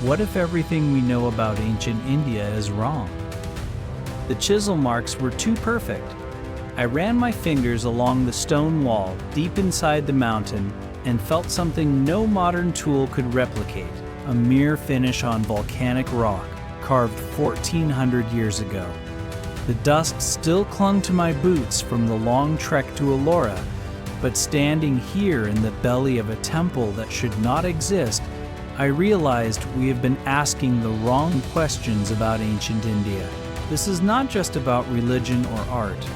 What if everything we know about ancient India is wrong? The chisel marks were too perfect. I ran my fingers along the stone wall deep inside the mountain and felt something no modern tool could replicate, a mere finish on volcanic rock carved 1400 years ago. The dust still clung to my boots from the long trek to Ellora, but standing here in the belly of a temple that should not exist, I realized we have been asking the wrong questions about ancient India. This is not just about religion or art.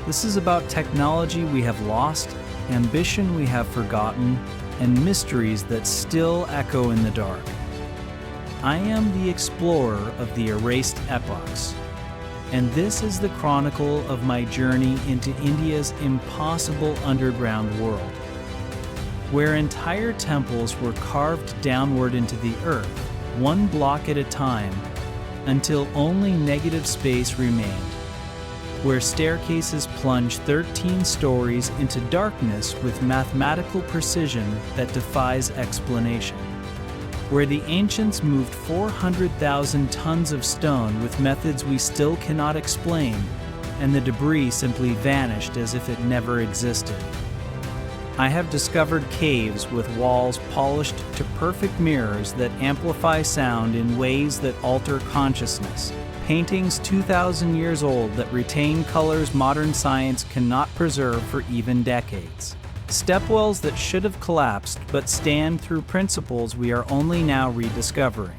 This is about technology we have lost, ambition we have forgotten, and mysteries that still echo in the dark. I am the explorer of the erased epochs, and this is the chronicle of my journey into India's impossible underground world, where entire temples were carved downward into the earth, one block at a time, until only negative space remained, where staircases plunge 13 stories into darkness with mathematical precision that defies explanation, where the ancients moved 400,000 tons of stone with methods we still cannot explain, and the debris simply vanished as if it never existed. I have discovered caves with walls polished to perfect mirrors that amplify sound in ways that alter consciousness. Paintings 2,000 years old that retain colors modern science cannot preserve for even decades. Stepwells that should have collapsed but stand through principles we are only now rediscovering.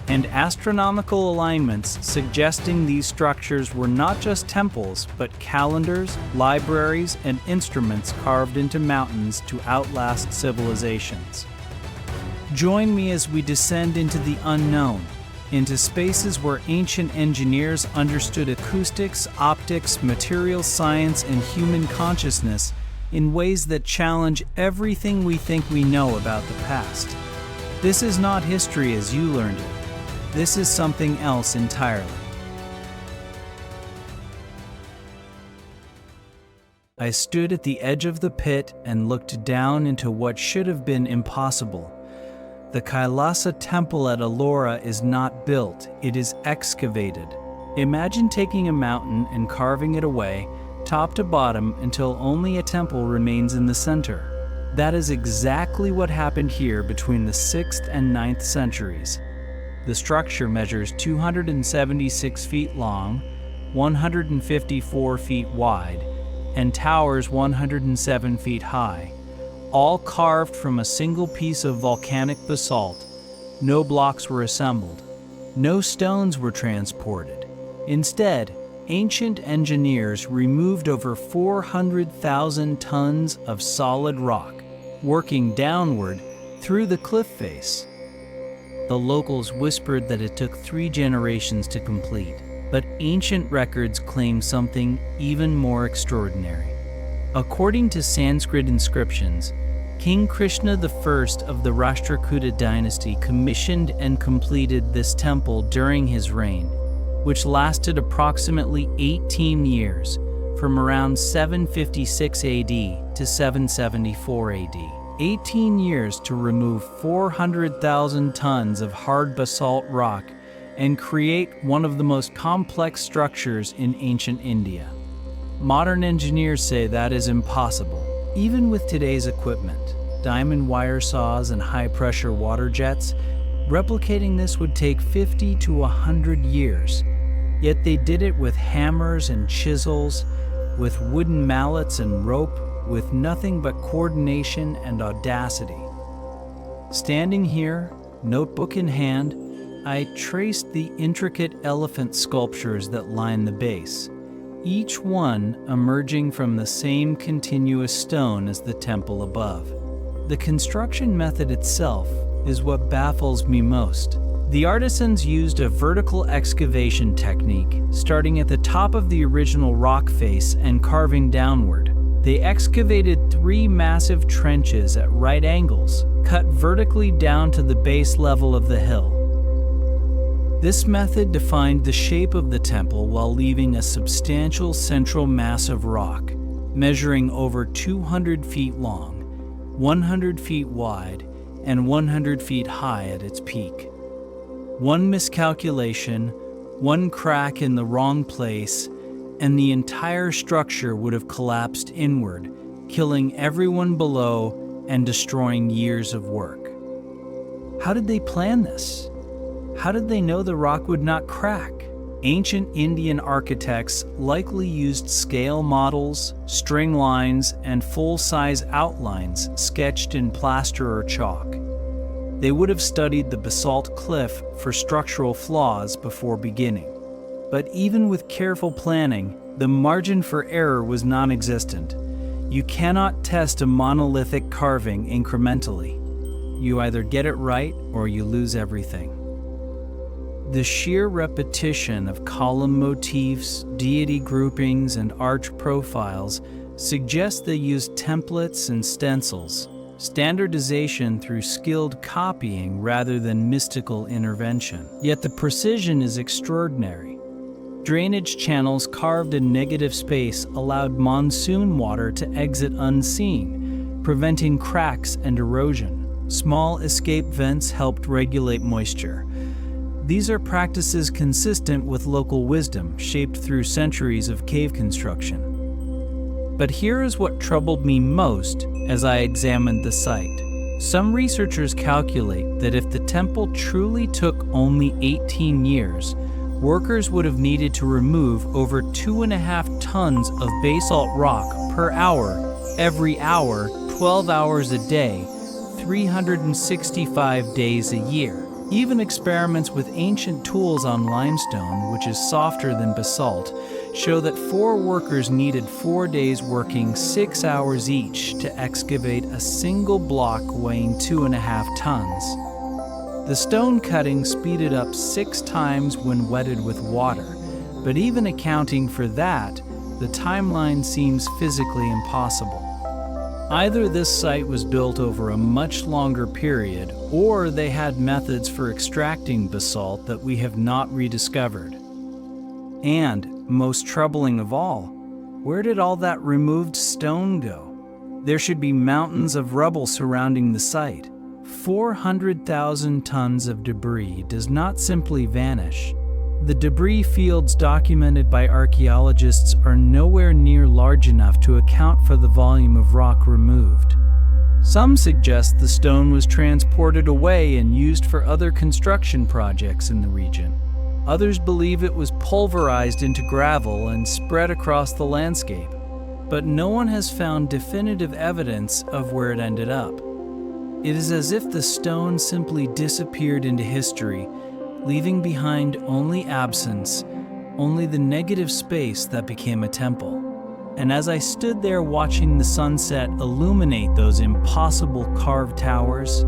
And astronomical alignments suggesting these structures were not just temples, but calendars, libraries, and instruments carved into mountains to outlast civilizations. Join me as we descend into the unknown, into spaces where ancient engineers understood acoustics, optics, material science, and human consciousness in ways that challenge everything we think we know about the past. This is not history as you learned it. This is something else entirely. I stood at the edge of the pit and looked down into what should have been impossible. The Kailasa Temple at Ellora is not built, it is excavated. Imagine taking a mountain and carving it away, top to bottom, until only a temple remains in the center. That is exactly what happened here between the 6th and 9th centuries. The structure measures 276 feet long, 154 feet wide, and towers 107 feet high, all carved from a single piece of volcanic basalt. No blocks were assembled. No stones were transported. Instead, ancient engineers removed over 400,000 tons of solid rock, working downward through the cliff face. The locals whispered that it took 3 generations to complete, but ancient records claim something even more extraordinary. According to Sanskrit inscriptions, King Krishna I of the Rashtrakuta dynasty commissioned and completed this temple during his reign, which lasted approximately 18 years, from around 756 AD to 774 AD. 18 years to remove 400,000 tons of hard basalt rock and create one of the most complex structures in ancient India. Modern engineers say that is impossible. Even with today's equipment, diamond wire saws and high-pressure water jets, replicating this would take 50 to 100 years. Yet they did it with hammers and chisels, with wooden mallets and rope, with nothing but coordination and audacity. Standing here, notebook in hand, I traced the intricate elephant sculptures that line the base, each one emerging from the same continuous stone as the temple above. The construction method itself is what baffles me most. The artisans used a vertical excavation technique, starting at the top of the original rock face and carving downward. They excavated 3 massive trenches at right angles, cut vertically down to the base level of the hill. This method defined the shape of the temple while leaving a substantial central mass of rock, measuring over 200 feet long, 100 feet wide, and 100 feet high at its peak. One miscalculation, one crack in the wrong place, and the entire structure would have collapsed inward, killing everyone below and destroying years of work. How did they plan this? How did they know the rock would not crack? Ancient Indian architects likely used scale models, string lines, and full-size outlines sketched in plaster or chalk. They would have studied the basalt cliff for structural flaws before beginning. But even with careful planning, the margin for error was non-existent. You cannot test a monolithic carving incrementally. You either get it right or you lose everything. The sheer repetition of column motifs, deity groupings, and arch profiles suggests they used templates and stencils, standardization through skilled copying rather than mystical intervention. Yet the precision is extraordinary. Drainage channels carved in negative space allowed monsoon water to exit unseen, preventing cracks and erosion. Small escape vents helped regulate moisture. These are practices consistent with local wisdom shaped through centuries of cave construction. But here is what troubled me most as I examined the site. Some researchers calculate that if the temple truly took only 18 years, workers would have needed to remove over 2.5 tons of basalt rock per hour, every hour, 12 hours a day, 365 days a year. Even experiments with ancient tools on limestone, which is softer than basalt, show that 4 workers needed 4 days working 6 hours each to excavate a single block weighing 2.5 tons. The stone cutting speeded up 6 times when wetted with water, but even accounting for that, the timeline seems physically impossible. Either this site was built over a much longer period, or they had methods for extracting basalt that we have not rediscovered. And, most troubling of all, where did all that removed stone go? There should be mountains of rubble surrounding the site. 400,000 tons of debris does not simply vanish. The debris fields documented by archaeologists are nowhere near large enough to account for the volume of rock removed. Some suggest the stone was transported away and used for other construction projects in the region. Others believe it was pulverized into gravel and spread across the landscape, but no one has found definitive evidence of where it ended up. It is as if the stone simply disappeared into history, leaving behind only absence, only the negative space that became a temple. And as I stood there watching the sunset illuminate those impossible carved towers,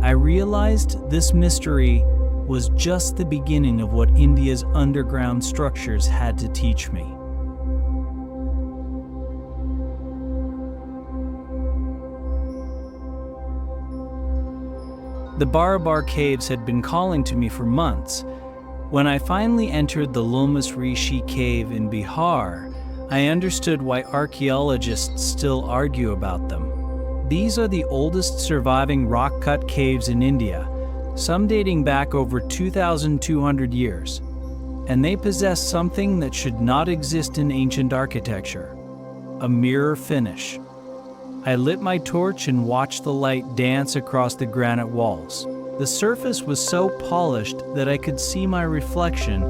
I realized this mystery was just the beginning of what India's underground structures had to teach me. The Barabar caves had been calling to me for months. When I finally entered the Lomas Rishi cave in Bihar, I understood why archaeologists still argue about them. These are the oldest surviving rock-cut caves in India, some dating back over 2,200 years, and they possess something that should not exist in ancient architecture: a mirror finish. I lit my torch and watched the light dance across the granite walls. The surface was so polished that I could see my reflection,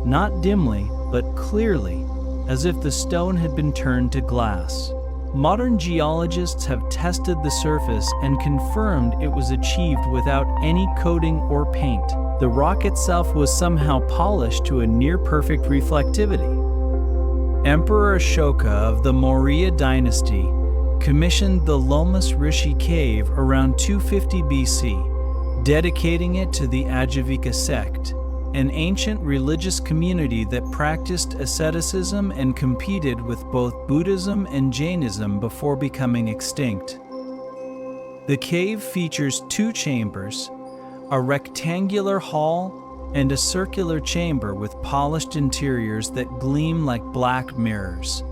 not dimly, but clearly, as if the stone had been turned to glass. Modern geologists have tested the surface and confirmed it was achieved without any coating or paint. The rock itself was somehow polished to a near-perfect reflectivity. Emperor Ashoka of the Maurya dynasty commissioned the Lomas Rishi cave around 250 BC, dedicating it to the Ajivika sect, an ancient religious community that practiced asceticism and competed with both Buddhism and Jainism before becoming extinct. The cave features 2 chambers, a rectangular hall and a circular chamber with polished interiors that gleam like black mirrors.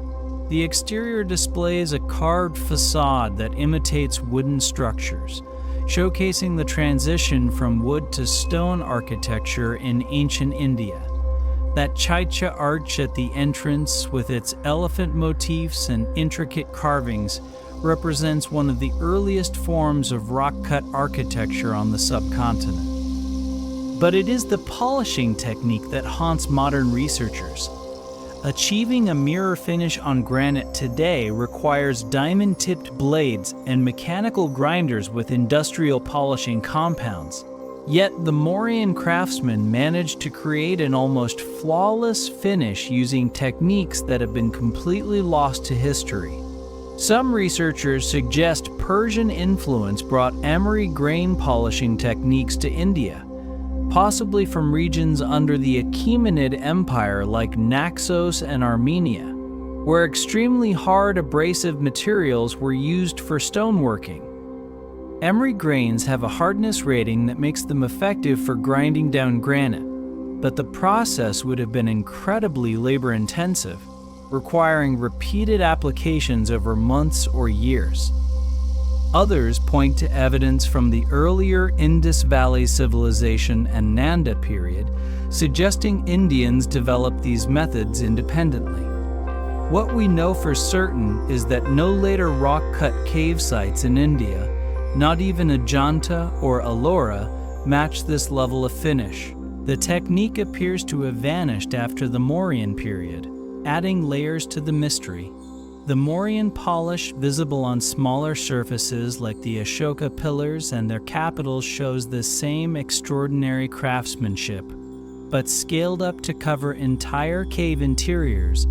The exterior displays a carved facade that imitates wooden structures, showcasing the transition from wood to stone architecture in ancient India. That Chaitya arch at the entrance, with its elephant motifs and intricate carvings, represents one of the earliest forms of rock-cut architecture on the subcontinent. But it is the polishing technique that haunts modern researchers. Achieving a mirror finish on granite today requires diamond-tipped blades and mechanical grinders with industrial polishing compounds. Yet the Mauryan craftsmen managed to create an almost flawless finish using techniques that have been completely lost to history. Some researchers suggest Persian influence brought emery grain polishing techniques to India, possibly from regions under the Achaemenid Empire like Naxos and Armenia, where extremely hard abrasive materials were used for stoneworking. Emery grains have a hardness rating that makes them effective for grinding down granite, but the process would have been incredibly labor-intensive, requiring repeated applications over months or years. Others point to evidence from the earlier Indus Valley Civilization and Nanda period, suggesting Indians developed these methods independently. What we know for certain is that no later rock-cut cave sites in India, not even Ajanta or Ellora, match this level of finish. The technique appears to have vanished after the Mauryan period, adding layers to the mystery. The Mauryan polish visible on smaller surfaces like the Ashoka pillars and their capitals shows the same extraordinary craftsmanship, but scaled up to cover entire cave interiors,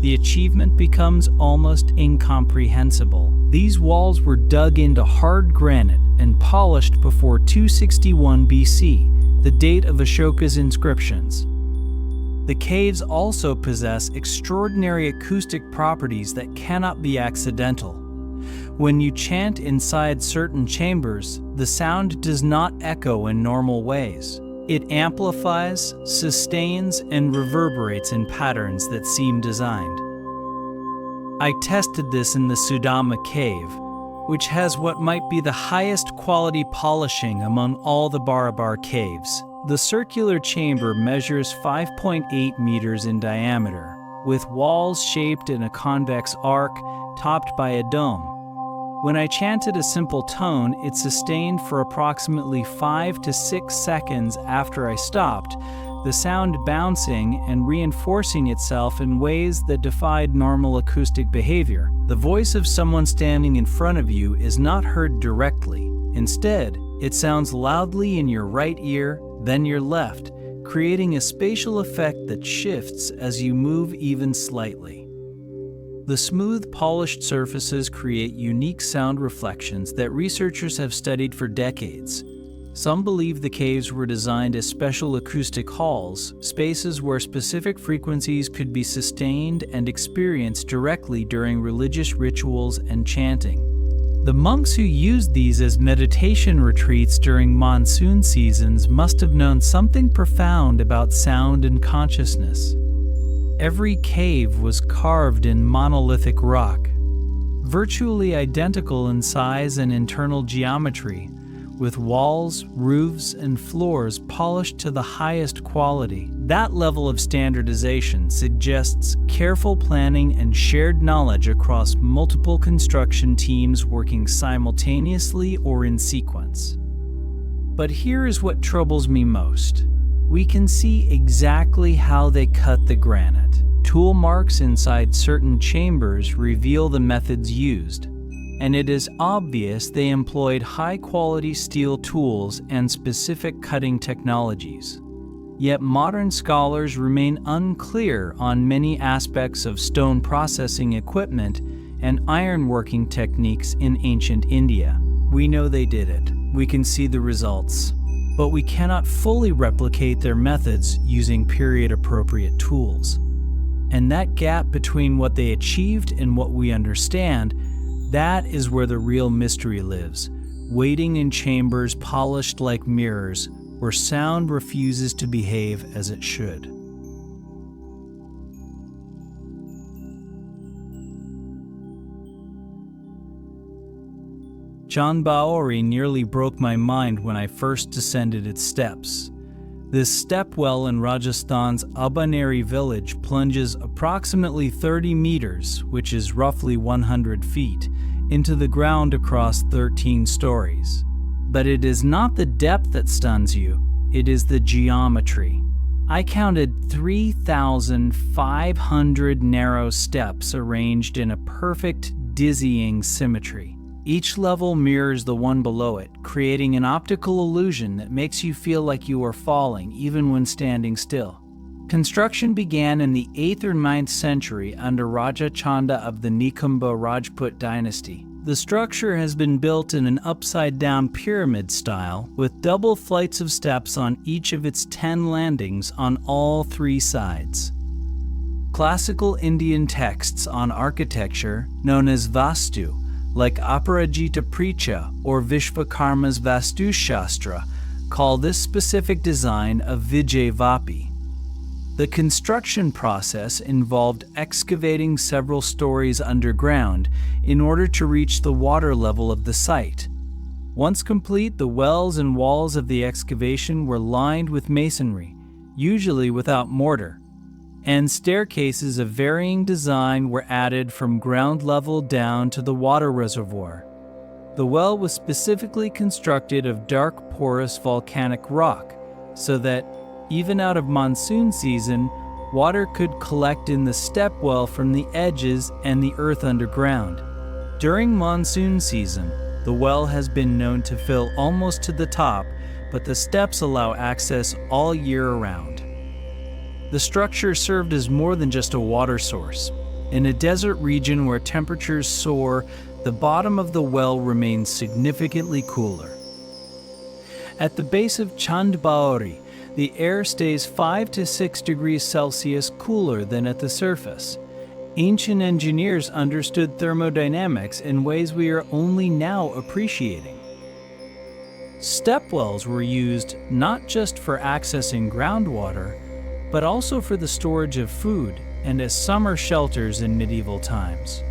the achievement becomes almost incomprehensible. These walls were dug into hard granite and polished before 261 BC, the date of Ashoka's inscriptions. The caves also possess extraordinary acoustic properties that cannot be accidental. When you chant inside certain chambers, the sound does not echo in normal ways. It amplifies, sustains, and reverberates in patterns that seem designed. I tested this in the Sudama cave, which has what might be the highest quality polishing among all the Barabar caves. The circular chamber measures 5.8 meters in diameter, with walls shaped in a convex arc topped by a dome. When I chanted a simple tone, it sustained for approximately 5 to 6 seconds after I stopped, the sound bouncing and reinforcing itself in ways that defied normal acoustic behavior. The voice of someone standing in front of you is not heard directly. Instead, it sounds loudly in your right ear, then your left, creating a spatial effect that shifts as you move even slightly. The smooth, polished surfaces create unique sound reflections that researchers have studied for decades. Some believe the caves were designed as special acoustic halls, spaces where specific frequencies could be sustained and experienced directly during religious rituals and chanting. The monks who used these as meditation retreats during monsoon seasons must have known something profound about sound and consciousness. Every cave was carved in monolithic rock, virtually identical in size and internal geometry, with walls, roofs, and floors polished to the highest quality. That level of standardization suggests careful planning and shared knowledge across multiple construction teams working simultaneously or in sequence. But here is what troubles me most. We can see exactly how they cut the granite. Tool marks inside certain chambers reveal the methods used, and it is obvious they employed high-quality steel tools and specific cutting technologies. Yet modern scholars remain unclear on many aspects of stone processing equipment and ironworking techniques in ancient India. We know they did it. We can see the results. But we cannot fully replicate their methods using period-appropriate tools. And that gap between what they achieved and what we understand, that is where the real mystery lives, waiting in chambers polished like mirrors, where sound refuses to behave as it should. Chand Baori nearly broke my mind when I first descended its steps. This stepwell in Rajasthan's Abaneri village plunges approximately 30 meters, which is roughly 100 feet, into the ground across 13 stories. But it is not the depth that stuns you, it is the geometry. I counted 3,500 narrow steps arranged in a perfect, dizzying symmetry. Each level mirrors the one below it, creating an optical illusion that makes you feel like you are falling even when standing still. Construction began in the 8th or 9th century under Raja Chanda of the Nikumba Rajput dynasty. The structure has been built in an upside-down pyramid style with double flights of steps on each of its 10 landings on all 3 sides. Classical Indian texts on architecture, known as Vastu, like Aparajita Pricha or Vishvakarma's Vastu Shastra, call this specific design a Vijayvapi. The construction process involved excavating several stories underground in order to reach the water level of the site. Once complete, the wells and walls of the excavation were lined with masonry, usually without mortar, and staircases of varying design were added from ground level down to the water reservoir. The well was specifically constructed of dark porous volcanic rock so that, even out of monsoon season, water could collect in the stepwell from the edges and the earth underground. During monsoon season, the well has been known to fill almost to the top, but the steps allow access all year around. The structure served as more than just a water source. In a desert region where temperatures soar, the bottom of the well remains significantly cooler. At the base of Chand Baori, the air stays 5 to 6 degrees Celsius cooler than at the surface. Ancient engineers understood thermodynamics in ways we are only now appreciating. Stepwells were used not just for accessing groundwater, but also for the storage of food and as summer shelters in medieval times.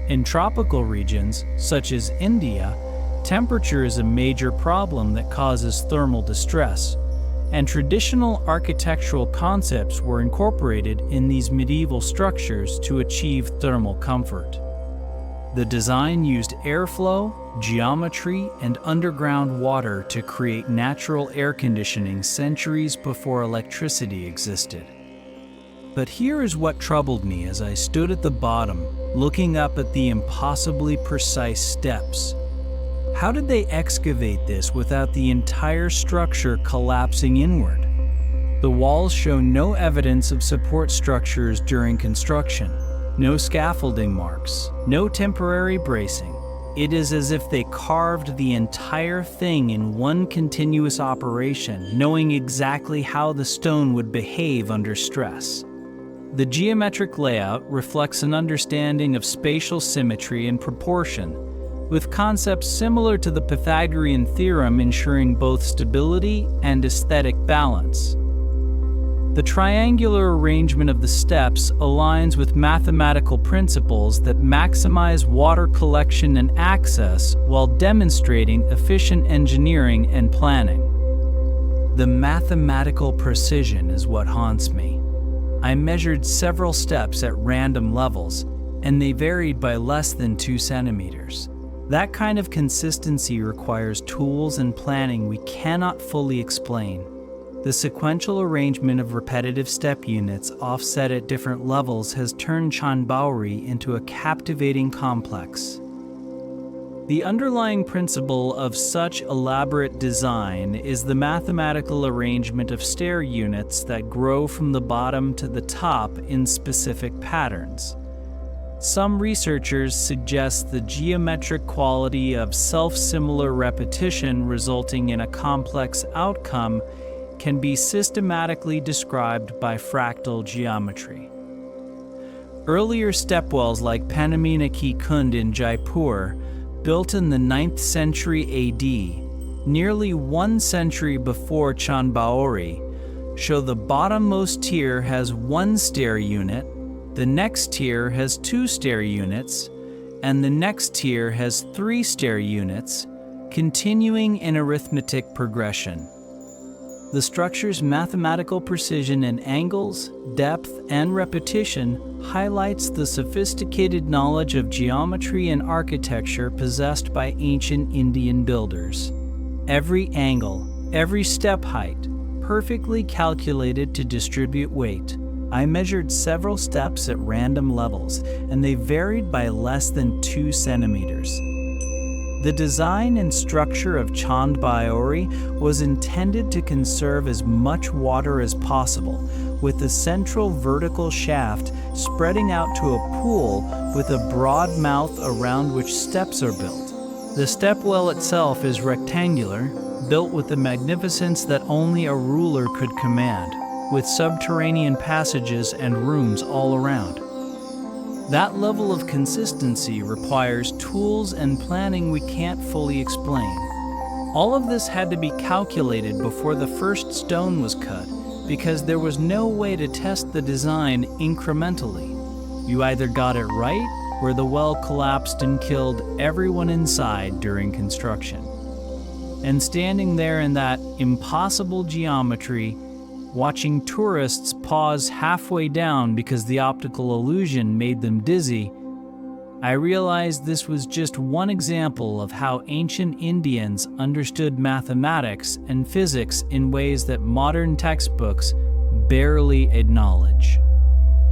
In tropical regions, such as India, temperature is a major problem that causes thermal distress, and traditional architectural concepts were incorporated in these medieval structures to achieve thermal comfort. The design used airflow, geometry, and underground water to create natural air conditioning centuries before electricity existed. But here is what troubled me as I stood at the bottom, looking up at the impossibly precise steps. How did they excavate this without the entire structure collapsing inward? The walls show no evidence of support structures during construction, no scaffolding marks, no temporary bracing. It is as if they carved the entire thing in one continuous operation, knowing exactly how the stone would behave under stress. The geometric layout reflects an understanding of spatial symmetry and proportion, with concepts similar to the Pythagorean theorem ensuring both stability and aesthetic balance. The triangular arrangement of the steps aligns with mathematical principles that maximize water collection and access while demonstrating efficient engineering and planning. The mathematical precision is what haunts me. I measured several steps at random levels, and they varied by less than 2 centimeters. That kind of consistency requires tools and planning we cannot fully explain. The sequential arrangement of repetitive step units offset at different levels has turned Chand Baori into a captivating complex. The underlying principle of such elaborate design is the mathematical arrangement of stair units that grow from the bottom to the top in specific patterns. Some researchers suggest the geometric quality of self-similar repetition resulting in a complex outcome can be systematically described by fractal geometry. Earlier stepwells like Panamina Ki Kund in Jaipur, built in the 9th century AD, nearly 1 century before Chand Baori, show the bottommost tier has 1 stair unit, the next tier has 2 stair units, and the next tier has 3 stair units, continuing in arithmetic progression. The structure's mathematical precision in angles, depth, and repetition highlights the sophisticated knowledge of geometry and architecture possessed by ancient Indian builders. Every angle, every step height, perfectly calculated to distribute weight. I measured several steps at random levels, and they varied by less than 2 centimeters. The design and structure of Chand Baori was intended to conserve as much water as possible, with the central vertical shaft spreading out to a pool with a broad mouth around which steps are built. The stepwell itself is rectangular, built with the magnificence that only a ruler could command, with subterranean passages and rooms all around. That level of consistency requires tools and planning we can't fully explain. All of this had to be calculated before the first stone was cut, because there was no way to test the design incrementally. You either got it right, or the well collapsed and killed everyone inside during construction. And standing there in that impossible geometry, watching tourists pause halfway down because the optical illusion made them dizzy, I realized this was just one example of how ancient Indians understood mathematics and physics in ways that modern textbooks barely acknowledge.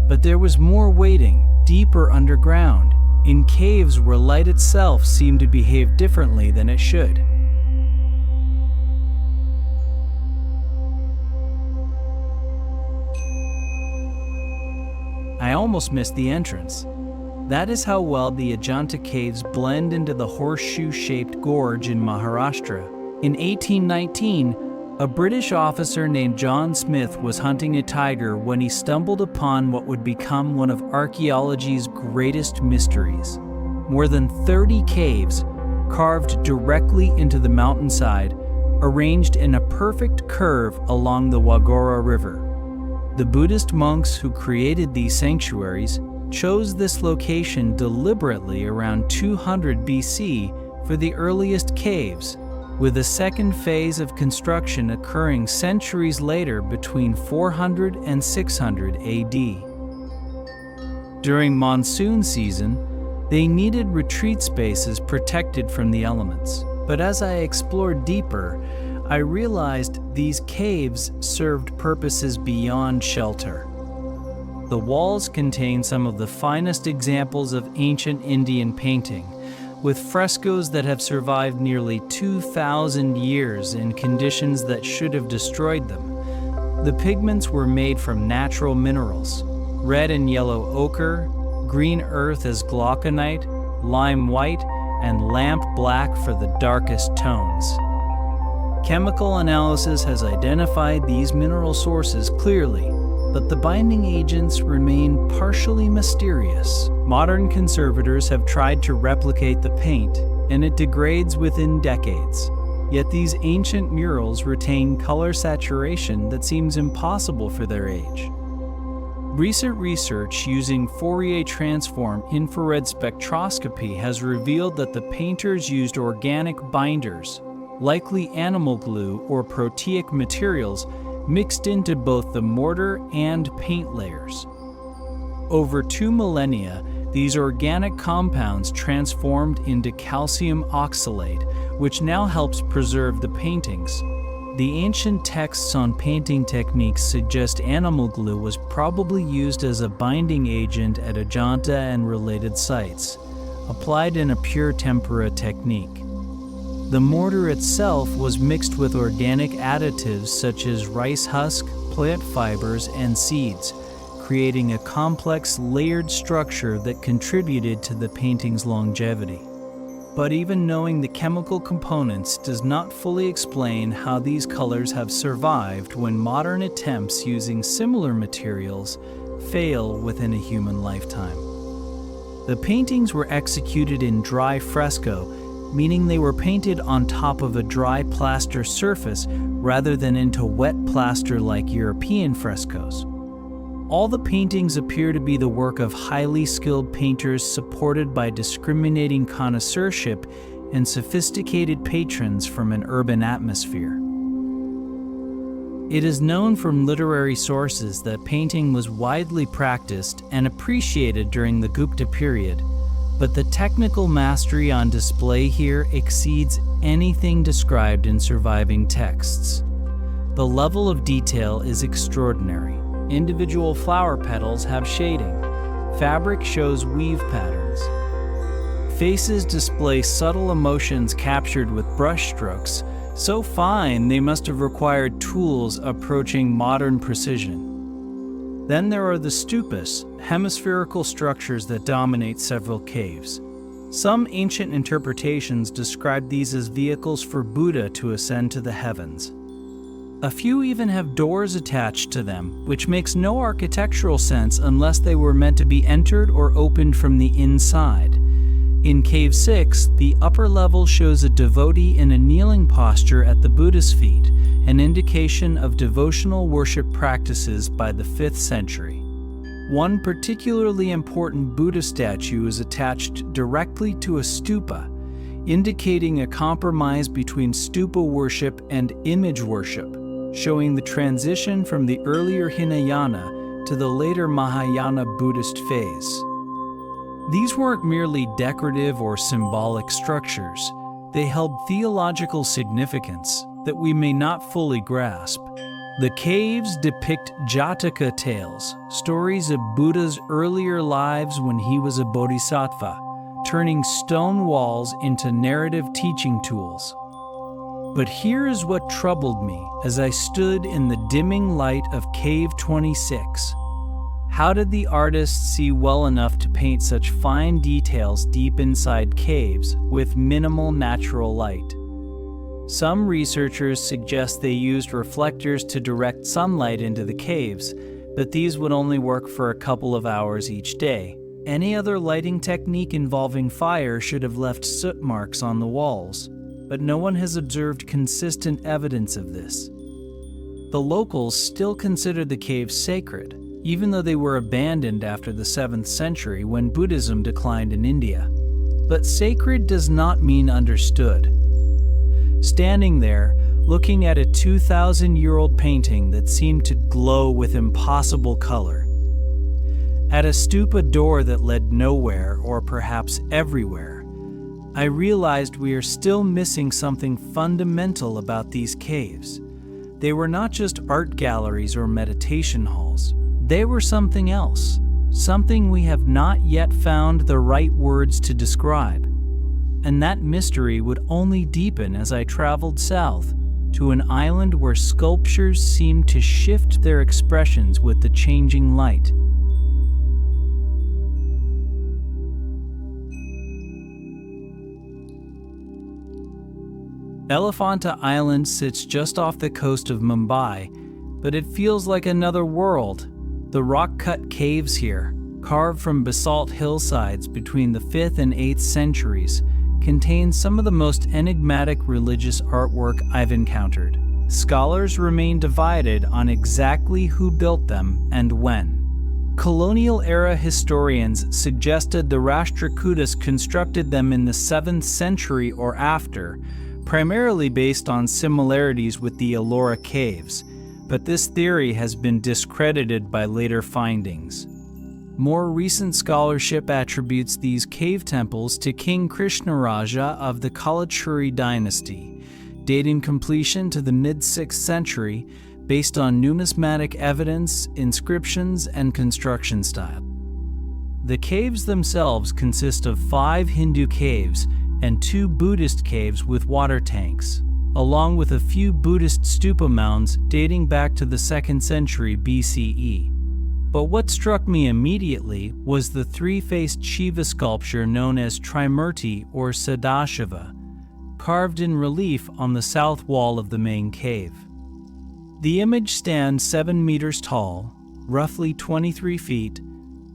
But there was more waiting, deeper underground, in caves where light itself seemed to behave differently than it should. I almost missed the entrance. That is how well the Ajanta caves blend into the horseshoe-shaped gorge in Maharashtra. In 1819, a British officer named John Smith was hunting a tiger when he stumbled upon what would become one of archaeology's greatest mysteries. More than 30 caves, carved directly into the mountainside, arranged in a perfect curve along the Wagora River. The Buddhist monks who created these sanctuaries chose this location deliberately around 200 BC for the earliest caves, with a second phase of construction occurring centuries later between 400 and 600 AD. During monsoon season, they needed retreat spaces protected from the elements. But as I explored deeper, I realized these caves served purposes beyond shelter. The walls contain some of the finest examples of ancient Indian painting, with frescoes that have survived nearly 2,000 years in conditions that should have destroyed them. The pigments were made from natural minerals: red and yellow ochre, green earth as glauconite, lime white, and lamp black for the darkest tones. Chemical analysis has identified these mineral sources clearly, but the binding agents remain partially mysterious. Modern conservators have tried to replicate the paint, and it degrades within decades. Yet these ancient murals retain color saturation that seems impossible for their age. Recent research using Fourier transform infrared spectroscopy has revealed that the painters used organic binders, likely animal glue or proteic materials, mixed into both the mortar and paint layers. Over 2 millennia, these organic compounds transformed into calcium oxalate, which now helps preserve the paintings. The ancient texts on painting techniques suggest animal glue was probably used as a binding agent at Ajanta and related sites, applied in a pure tempera technique. The mortar itself was mixed with organic additives such as rice husk, plant fibers, and seeds, creating a complex layered structure that contributed to the painting's longevity. But even knowing the chemical components does not fully explain how these colors have survived when modern attempts using similar materials fail within a human lifetime. The paintings were executed in dry fresco, meaning they were painted on top of a dry plaster surface rather than into wet plaster like European frescoes. All the paintings appear to be the work of highly skilled painters supported by discriminating connoisseurship and sophisticated patrons from an urban atmosphere. It is known from literary sources that painting was widely practiced and appreciated during the Gupta period, but the technical mastery on display here exceeds anything described in surviving texts. The level of detail is extraordinary. Individual flower petals have shading. Fabric shows weave patterns. Faces display subtle emotions captured with brushstrokes, so fine they must have required tools approaching modern precision. Then there are the stupas, hemispherical structures that dominate several caves. Some ancient interpretations describe these as vehicles for Buddha to ascend to the heavens. A few even have doors attached to them, which makes no architectural sense unless they were meant to be entered or opened from the inside. In Cave 6, the upper level shows a devotee in a kneeling posture at the Buddha's feet, an indication of devotional worship practices by the 5th century. One particularly important Buddha statue is attached directly to a stupa, indicating a compromise between stupa worship and image worship, showing the transition from the earlier Hinayana to the later Mahayana Buddhist phase. These weren't merely decorative or symbolic structures. They held theological significance that we may not fully grasp. The caves depict Jataka tales, stories of Buddha's earlier lives when he was a bodhisattva, turning stone walls into narrative teaching tools. But here is what troubled me as I stood in the dimming light of Cave 26. How did the artists see well enough to paint such fine details deep inside caves with minimal natural light? Some researchers suggest they used reflectors to direct sunlight into the caves, but these would only work for a couple of hours each day. Any other lighting technique involving fire should have left soot marks on the walls, but no one has observed consistent evidence of this. The locals still consider the caves sacred, even though they were abandoned after the 7th century when Buddhism declined in India. But sacred does not mean understood. Standing there, looking at a 2,000-year-old painting that seemed to glow with impossible color, at a stupa door that led nowhere or perhaps everywhere, I realized we are still missing something fundamental about these caves. They were not just art galleries or meditation halls. They were something else, something we have not yet found the right words to describe. And that mystery would only deepen as I traveled south to an island where sculptures seemed to shift their expressions with the changing light. Elephanta Island sits just off the coast of Mumbai, but it feels like another world. The rock-cut caves here, carved from basalt hillsides between the 5th and 8th centuries, contain some of the most enigmatic religious artwork I've encountered. Scholars remain divided on exactly who built them and when. Colonial-era historians suggested the Rashtrakutas constructed them in the 7th century or after, primarily based on similarities with the Ellora caves, but this theory has been discredited by later findings. More recent scholarship attributes these cave temples to King Krishnaraja of the Kalachuri dynasty, dating completion to the mid-6th century based on numismatic evidence, inscriptions, and construction style. The caves themselves consist of 5 Hindu caves and 2 Buddhist caves with water tanks, along with a few Buddhist stupa mounds dating back to the 2nd century BCE. But what struck me immediately was the 3-faced Shiva sculpture known as Trimurti or Sadashiva, carved in relief on the south wall of the main cave. The image stands 7 meters tall, roughly 23 feet,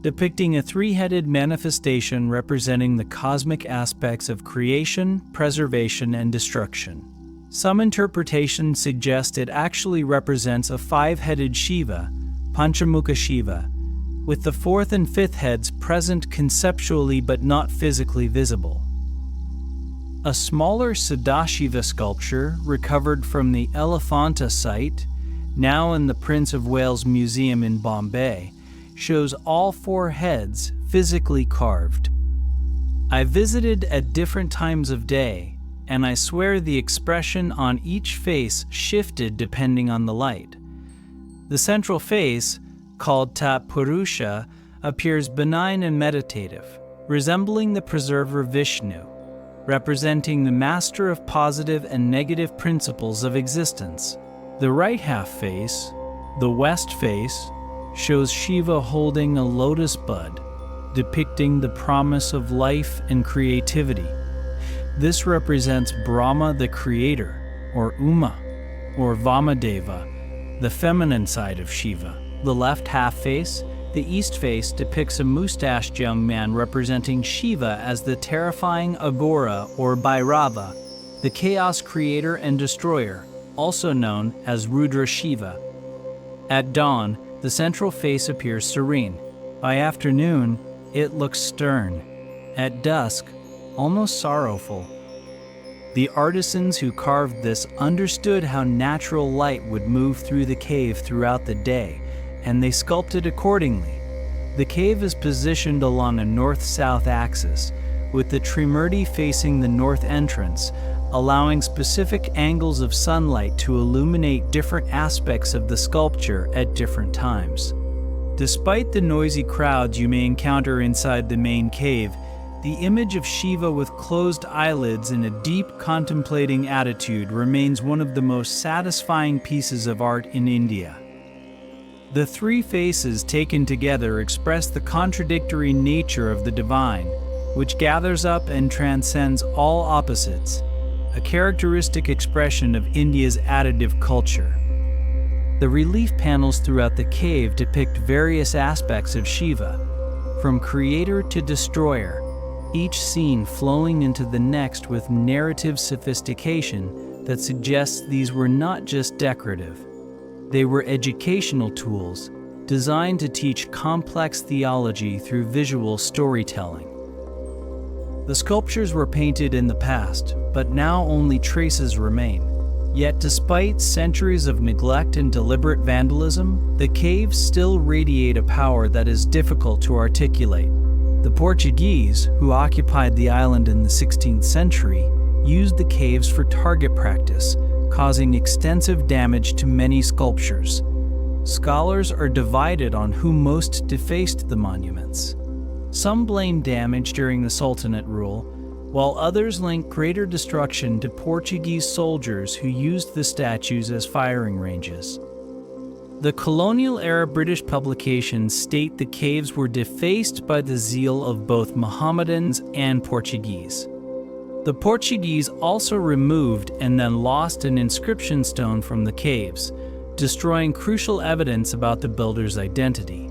depicting a 3-headed manifestation representing the cosmic aspects of creation, preservation, and destruction. Some interpretations suggest it actually represents a 5-headed Shiva, Panchamukha Shiva, with the fourth and fifth heads present conceptually but not physically visible. A smaller Sadashiva sculpture recovered from the Elephanta site, now in the Prince of Wales Museum in Bombay, shows all four heads physically carved. I visited at different times of day, and I swear the expression on each face shifted depending on the light. The central face, called Tat Purusha, appears benign and meditative, resembling the preserver Vishnu, representing the master of positive and negative principles of existence. The right half face, the west face, shows Shiva holding a lotus bud, depicting the promise of life and creativity. This represents Brahma the creator, or Uma, or Vamadeva, the feminine side of Shiva. The left half face, the east face, depicts a mustached young man representing Shiva as the terrifying Agora or Bhairava, the chaos creator and destroyer, also known as Rudra Shiva. At dawn, the central face appears serene. By afternoon, it looks stern. At dusk, almost sorrowful. The artisans who carved this understood how natural light would move through the cave throughout the day, and they sculpted accordingly. The cave is positioned along a north-south axis, with the Trimurti facing the north entrance, allowing specific angles of sunlight to illuminate different aspects of the sculpture at different times. Despite the noisy crowds you may encounter inside the main cave, the image of Shiva with closed eyelids in a deep contemplating attitude remains one of the most satisfying pieces of art in India. The three faces taken together express the contradictory nature of the divine, which gathers up and transcends all opposites, a characteristic expression of India's additive culture. The relief panels throughout the cave depict various aspects of Shiva, from creator to destroyer, each scene flowing into the next with narrative sophistication that suggests these were not just decorative. They were educational tools designed to teach complex theology through visual storytelling. The sculptures were painted in the past, but now only traces remain. Yet despite centuries of neglect and deliberate vandalism, the caves still radiate a power that is difficult to articulate. The Portuguese, who occupied the island in the 16th century, used the caves for target practice, causing extensive damage to many sculptures. Scholars are divided on who most defaced the monuments. Some blame damage during the Sultanate rule, while others link greater destruction to Portuguese soldiers who used the statues as firing ranges. The colonial-era British publications state the caves were defaced by the zeal of both Mohammedans and Portuguese. The Portuguese also removed and then lost an inscription stone from the caves, destroying crucial evidence about the builder's identity.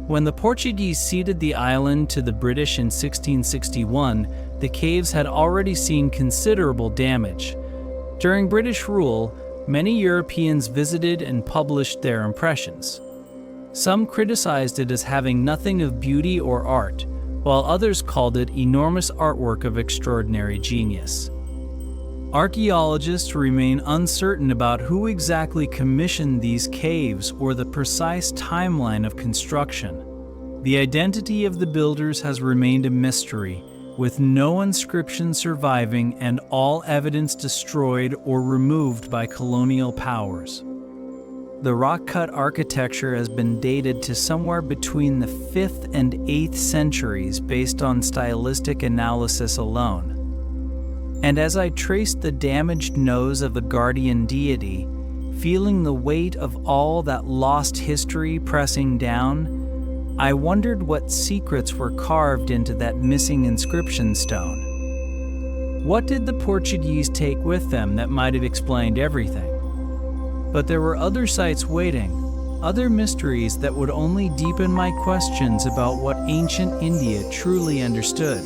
When the Portuguese ceded the island to the British in 1661, the caves had already seen considerable damage. During British rule, many Europeans visited and published their impressions. Some criticized it as having nothing of beauty or art, while others called it enormous artwork of extraordinary genius. Archaeologists remain uncertain about who exactly commissioned these caves or the precise timeline of construction. The identity of the builders has remained a mystery, with no inscription surviving and all evidence destroyed or removed by colonial powers. The rock-cut architecture has been dated to somewhere between the 5th and 8th centuries based on stylistic analysis alone. And as I traced the damaged nose of the guardian deity, feeling the weight of all that lost history pressing down, I wondered what secrets were carved into that missing inscription stone. What did the Portuguese take with them that might have explained everything? But there were other sites waiting, other mysteries that would only deepen my questions about what ancient India truly understood.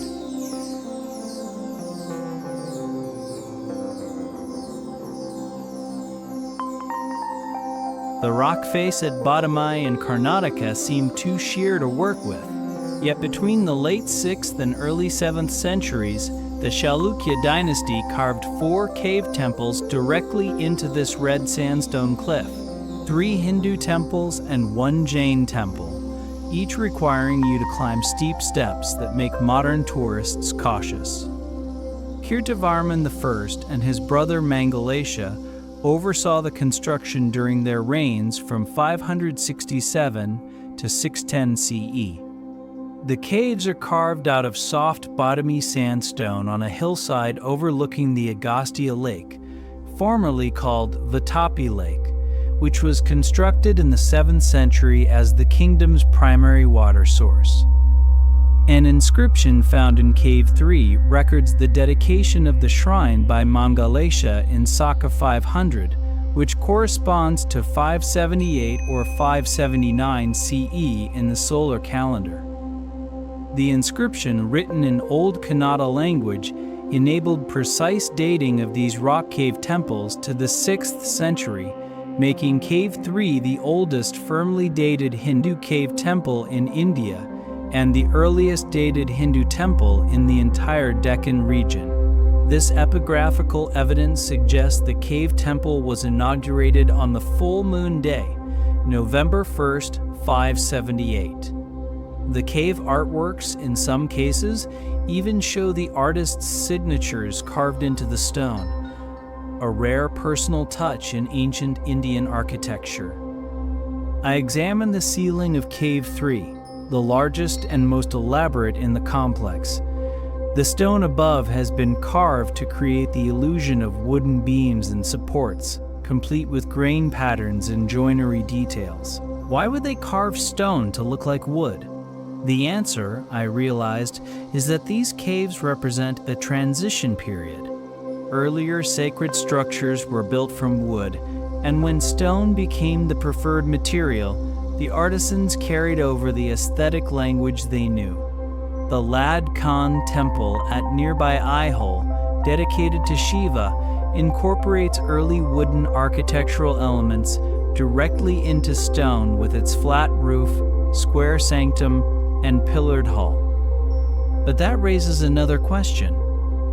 The rock face at Badamai in Karnataka seemed too sheer to work with. Yet between the late 6th and early 7th centuries, the Chalukya dynasty carved 4 cave temples directly into this red sandstone cliff, 3 Hindu temples and 1 Jain temple, each requiring you to climb steep steps that make modern tourists cautious. Kirtivarman I and his brother Mangalasha oversaw the construction during their reigns from 567 to 610 CE. The caves are carved out of soft Badami sandstone on a hillside overlooking the Agastya Lake, formerly called Vatapi Lake, which was constructed in the 7th century as the kingdom's primary water source. An inscription found in Cave 3 records the dedication of the shrine by Mangalasha in Saka 500, which corresponds to 578 or 579 CE in the solar calendar. The inscription, written in Old Kannada language, enabled precise dating of these rock cave temples to the 6th century, making Cave 3 the oldest firmly dated Hindu cave temple in India and the earliest dated Hindu temple in the entire Deccan region. This epigraphical evidence suggests the cave temple was inaugurated on the full moon day, November 1st, 578. The cave artworks, in some cases, even show the artist's signatures carved into the stone, a rare personal touch in ancient Indian architecture. I examined the ceiling of Cave 3, the largest and most elaborate in the complex. The stone above has been carved to create the illusion of wooden beams and supports, complete with grain patterns and joinery details. Why would they carve stone to look like wood? The answer, I realized, is that these caves represent a transition period. Earlier sacred structures were built from wood, and when stone became the preferred material, the artisans carried over the aesthetic language they knew. The Lad Khan Temple at nearby Aihole, dedicated to Shiva, incorporates early wooden architectural elements directly into stone with its flat roof, square sanctum, and pillared hall. But that raises another question.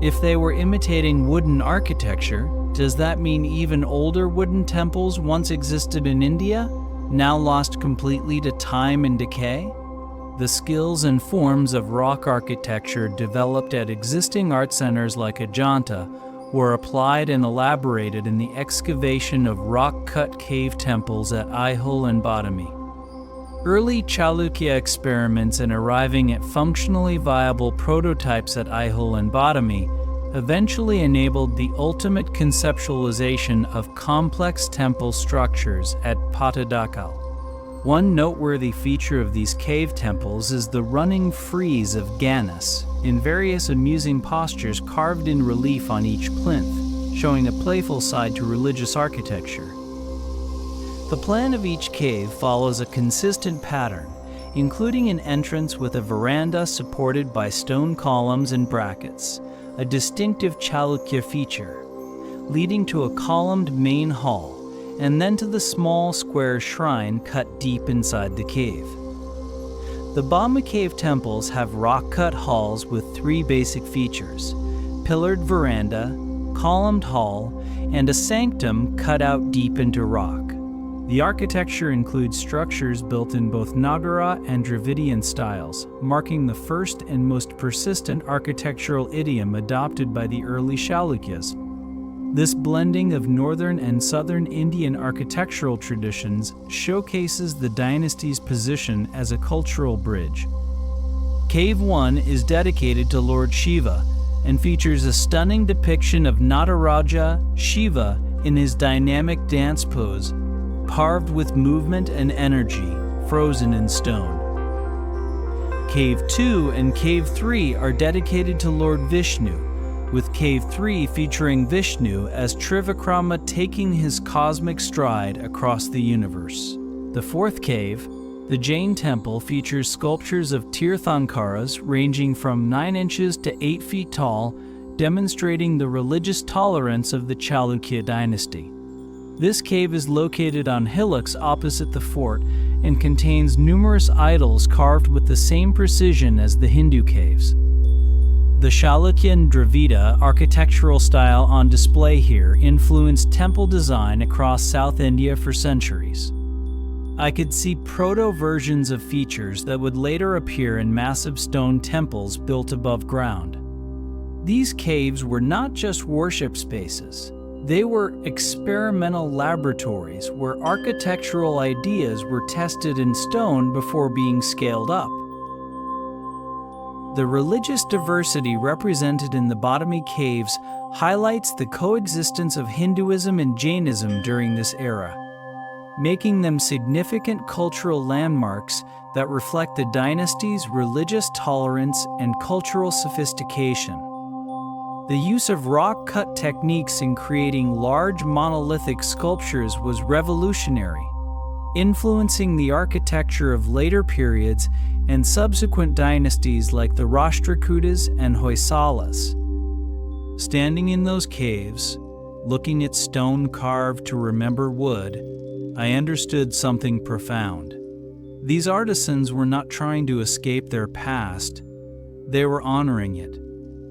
If they were imitating wooden architecture, does that mean even older wooden temples once existed in India, now lost completely to time and decay? The skills and forms of rock architecture developed at existing art centers like Ajanta were applied and elaborated in the excavation of rock-cut cave temples at Aihole and Badami. Early Chalukya experiments in arriving at functionally viable prototypes at Aihole and Badami eventually enabled the ultimate conceptualization of complex temple structures at Pattadakal. One noteworthy feature of these cave temples is the running frieze of Ganesh in various amusing postures carved in relief on each plinth, showing a playful side to religious architecture. The plan of each cave follows a consistent pattern, including an entrance with a veranda supported by stone columns and brackets, a distinctive Chalukya feature, leading to a columned main hall, and then to the small square shrine cut deep inside the cave. The Bama cave temples have rock-cut halls with 3 basic features: pillared veranda, columned hall, and a sanctum cut out deep into rock. The architecture includes structures built in both Nagara and Dravidian styles, marking the first and most persistent architectural idiom adopted by the early Chalukyas. This blending of northern and southern Indian architectural traditions showcases the dynasty's position as a cultural bridge. Cave 1 is dedicated to Lord Shiva and features a stunning depiction of Nataraja Shiva in his dynamic dance pose, carved with movement and energy, frozen in stone. Cave 2 and Cave 3 are dedicated to Lord Vishnu, with Cave 3 featuring Vishnu as Trivikrama taking his cosmic stride across the universe. The 4th cave, the Jain Temple, features sculptures of Tirthankaras ranging from 9 inches to 8 feet tall, demonstrating the religious tolerance of the Chalukya dynasty. This cave is located on hillocks opposite the fort and contains numerous idols carved with the same precision as the Hindu caves. The Chalukyan Dravida architectural style on display here influenced temple design across South India for centuries. I could see proto-versions of features that would later appear in massive stone temples built above ground. These caves were not just worship spaces. They were experimental laboratories where architectural ideas were tested in stone before being scaled up. The religious diversity represented in the Badami caves highlights the coexistence of Hinduism and Jainism during this era, making them significant cultural landmarks that reflect the dynasty's religious tolerance and cultural sophistication. The use of rock-cut techniques in creating large monolithic sculptures was revolutionary, influencing the architecture of later periods and subsequent dynasties like the Rashtrakutas and Hoysalas. Standing in those caves, looking at stone carved to remember wood, I understood something profound. These artisans were not trying to escape their past, they were honoring it,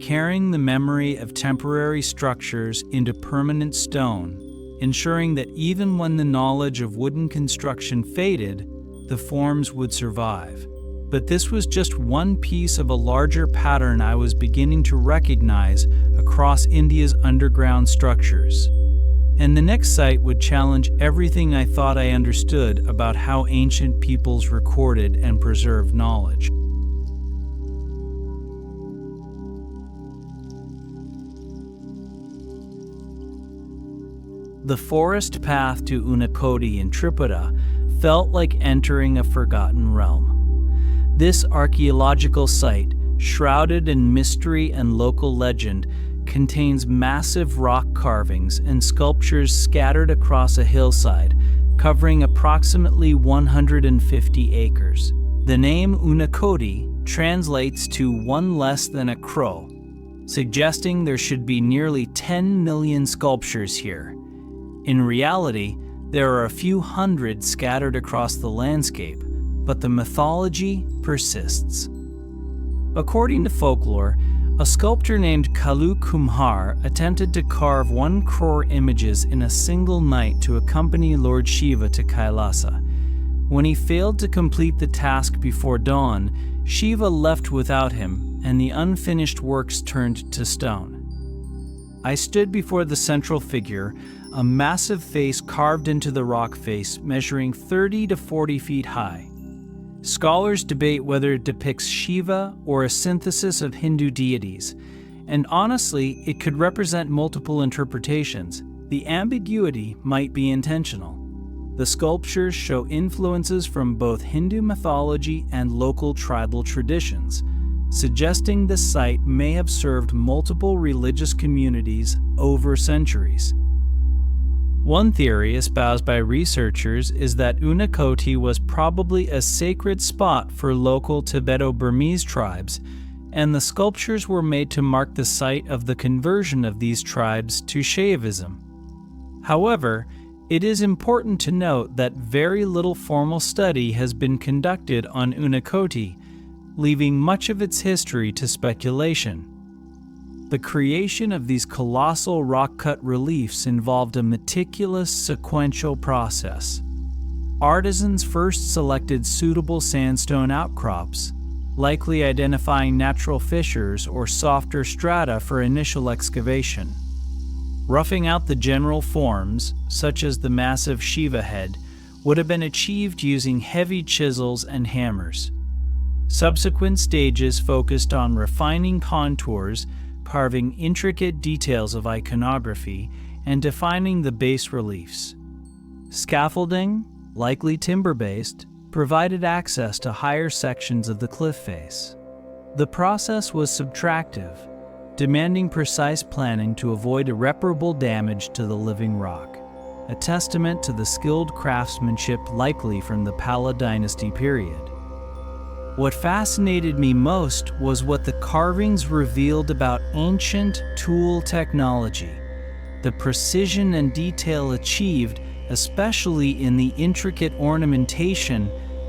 carrying the memory of temporary structures into permanent stone, ensuring that even when the knowledge of wooden construction faded, the forms would survive. But this was just one piece of a larger pattern I was beginning to recognize across India's underground structures. And the next site would challenge everything I thought I understood about how ancient peoples recorded and preserved knowledge. The forest path to Unakoti in Tripura felt like entering a forgotten realm. This archaeological site, shrouded in mystery and local legend, contains massive rock carvings and sculptures scattered across a hillside, covering approximately 150 acres. The name Unakoti translates to one less than a crow, suggesting there should be nearly 10 million sculptures here. In reality, there are a few hundred scattered across the landscape, but the mythology persists. According to folklore, a sculptor named Kalu Kumhar attempted to carve 1 crore images in a single night to accompany Lord Shiva to Kailasa. When he failed to complete the task before dawn, Shiva left without him, and the unfinished works turned to stone. I stood before the central figure, a massive face carved into the rock face measuring 30 to 40 feet high. Scholars debate whether it depicts Shiva or a synthesis of Hindu deities, and honestly, it could represent multiple interpretations. The ambiguity might be intentional. The sculptures show influences from both Hindu mythology and local tribal traditions, suggesting the site may have served multiple religious communities over centuries. One theory espoused by researchers is that Unakoti was probably a sacred spot for local Tibeto-Burmese tribes, and the sculptures were made to mark the site of the conversion of these tribes to Shaivism. However, it is important to note that very little formal study has been conducted on Unakoti, leaving much of its history to speculation. The creation of these colossal rock-cut reliefs involved a meticulous sequential process. Artisans first selected suitable sandstone outcrops, likely identifying natural fissures or softer strata for initial excavation. Roughing out the general forms, such as the massive Shiva head, would have been achieved using heavy chisels and hammers. Subsequent stages focused on refining contours, carving intricate details of iconography, and defining the bas reliefs. Scaffolding, likely timber-based, provided access to higher sections of the cliff face. The process was subtractive, demanding precise planning to avoid irreparable damage to the living rock, a testament to the skilled craftsmanship likely from the Pala dynasty period. What fascinated me most was what the carvings revealed about ancient tool technology. The precision and detail achieved, especially in the intricate ornamentation,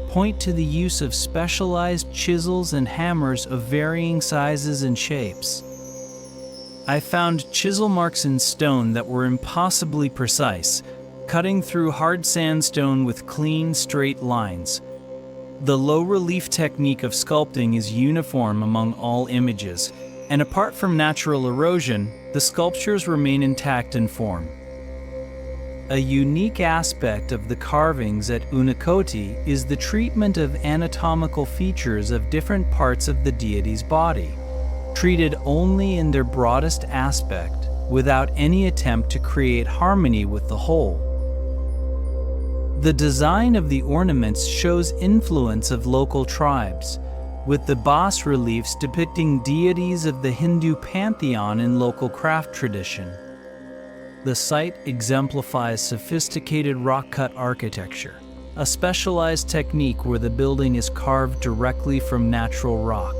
point to the use of specialized chisels and hammers of varying sizes and shapes. I found chisel marks in stone that were impossibly precise, cutting through hard sandstone with clean, straight lines. The low-relief technique of sculpting is uniform among all images, and apart from natural erosion, the sculptures remain intact in form. A unique aspect of the carvings at Unakoti is the treatment of anatomical features of different parts of the deity's body, treated only in their broadest aspect, without any attempt to create harmony with the whole. The design of the ornaments shows influence of local tribes, with the bas reliefs depicting deities of the Hindu pantheon in local craft tradition. The site exemplifies sophisticated rock-cut architecture, a specialized technique where the building is carved directly from natural rock.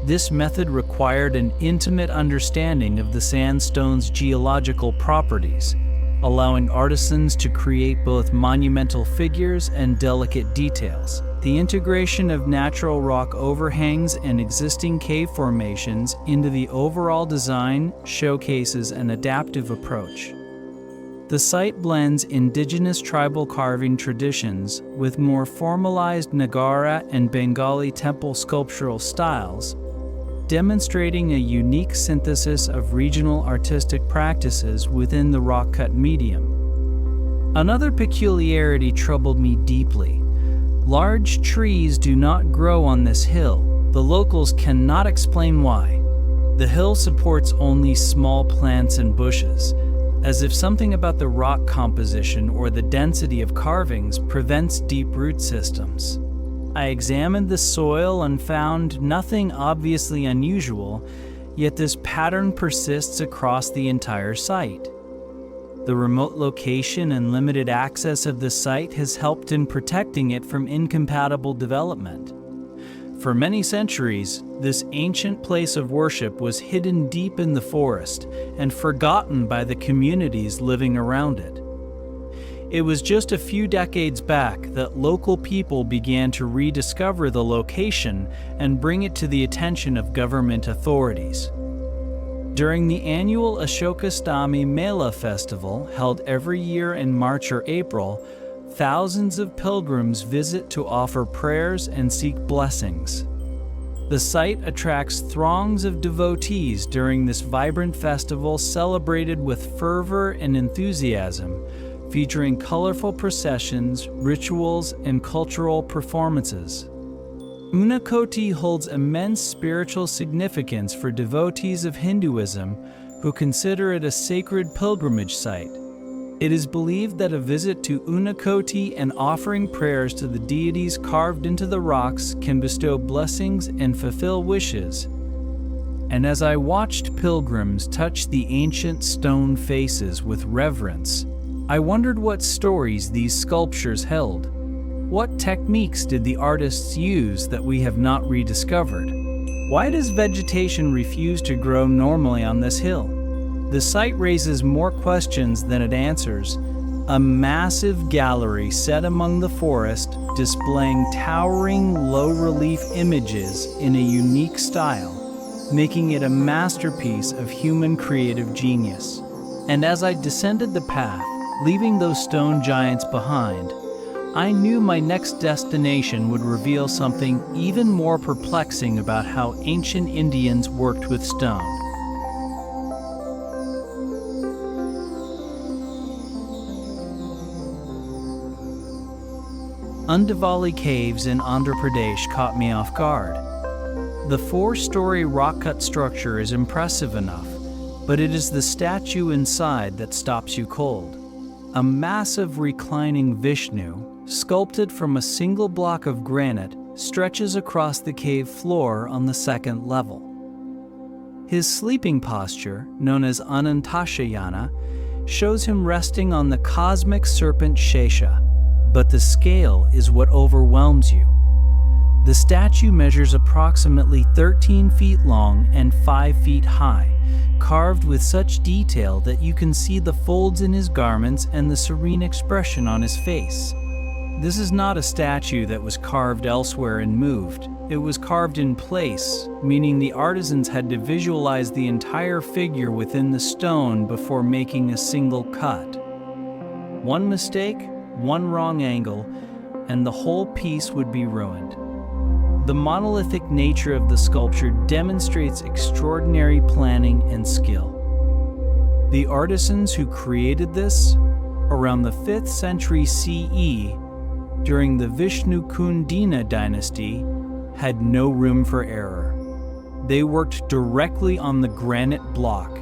This method required an intimate understanding of the sandstone's geological properties, allowing artisans to create both monumental figures and delicate details. The integration of natural rock overhangs and existing cave formations into the overall design showcases an adaptive approach. The site blends indigenous tribal carving traditions with more formalized Nagara and Bengali temple sculptural styles, demonstrating a unique synthesis of regional artistic practices within the rock-cut medium. Another peculiarity troubled me deeply. Large trees do not grow on this hill. The locals cannot explain why. The hill supports only small plants and bushes, as if something about the rock composition or the density of carvings prevents deep root systems. I examined the soil and found nothing obviously unusual, yet this pattern persists across the entire site. The remote location and limited access of the site has helped in protecting it from incompatible development. For many centuries, this ancient place of worship was hidden deep in the forest and forgotten by the communities living around it. It was just a few decades back that local people began to rediscover the location and bring it to the attention of government authorities. During the annual Ashokastami Mela festival, held every year in March or April, thousands of pilgrims visit to offer prayers and seek blessings. The site attracts throngs of devotees during this vibrant festival celebrated with fervor and enthusiasm, featuring colorful processions, rituals, and cultural performances. Unakoti holds immense spiritual significance for devotees of Hinduism who consider it a sacred pilgrimage site. It is believed that a visit to Unakoti and offering prayers to the deities carved into the rocks can bestow blessings and fulfill wishes. And as I watched pilgrims touch the ancient stone faces with reverence, I wondered what stories these sculptures held. What techniques did the artists use that we have not rediscovered? Why does vegetation refuse to grow normally on this hill? The site raises more questions than it answers. A massive gallery set among the forest, displaying towering low-relief images in a unique style, making it a masterpiece of human creative genius. And as I descended the path, leaving those stone giants behind, I knew my next destination would reveal something even more perplexing about how ancient Indians worked with stone. Undavali Caves in Andhra Pradesh caught me off guard. The 4-story rock-cut structure is impressive enough, but it is the statue inside that stops you cold. A massive reclining Vishnu, sculpted from a single block of granite, stretches across the cave floor on the 2nd level. His sleeping posture, known as Anantashayana, shows him resting on the cosmic serpent Shesha, but the scale is what overwhelms you. The statue measures approximately 13 feet long and 5 feet high, carved with such detail that you can see the folds in his garments and the serene expression on his face. This is not a statue that was carved elsewhere and moved. It was carved in place, meaning the artisans had to visualize the entire figure within the stone before making a single cut. One mistake, one wrong angle, and the whole piece would be ruined. The monolithic nature of the sculpture demonstrates extraordinary planning and skill. The artisans who created this, around the 5th century CE, during the Vishnu Kundina dynasty, had no room for error. They worked directly on the granite block,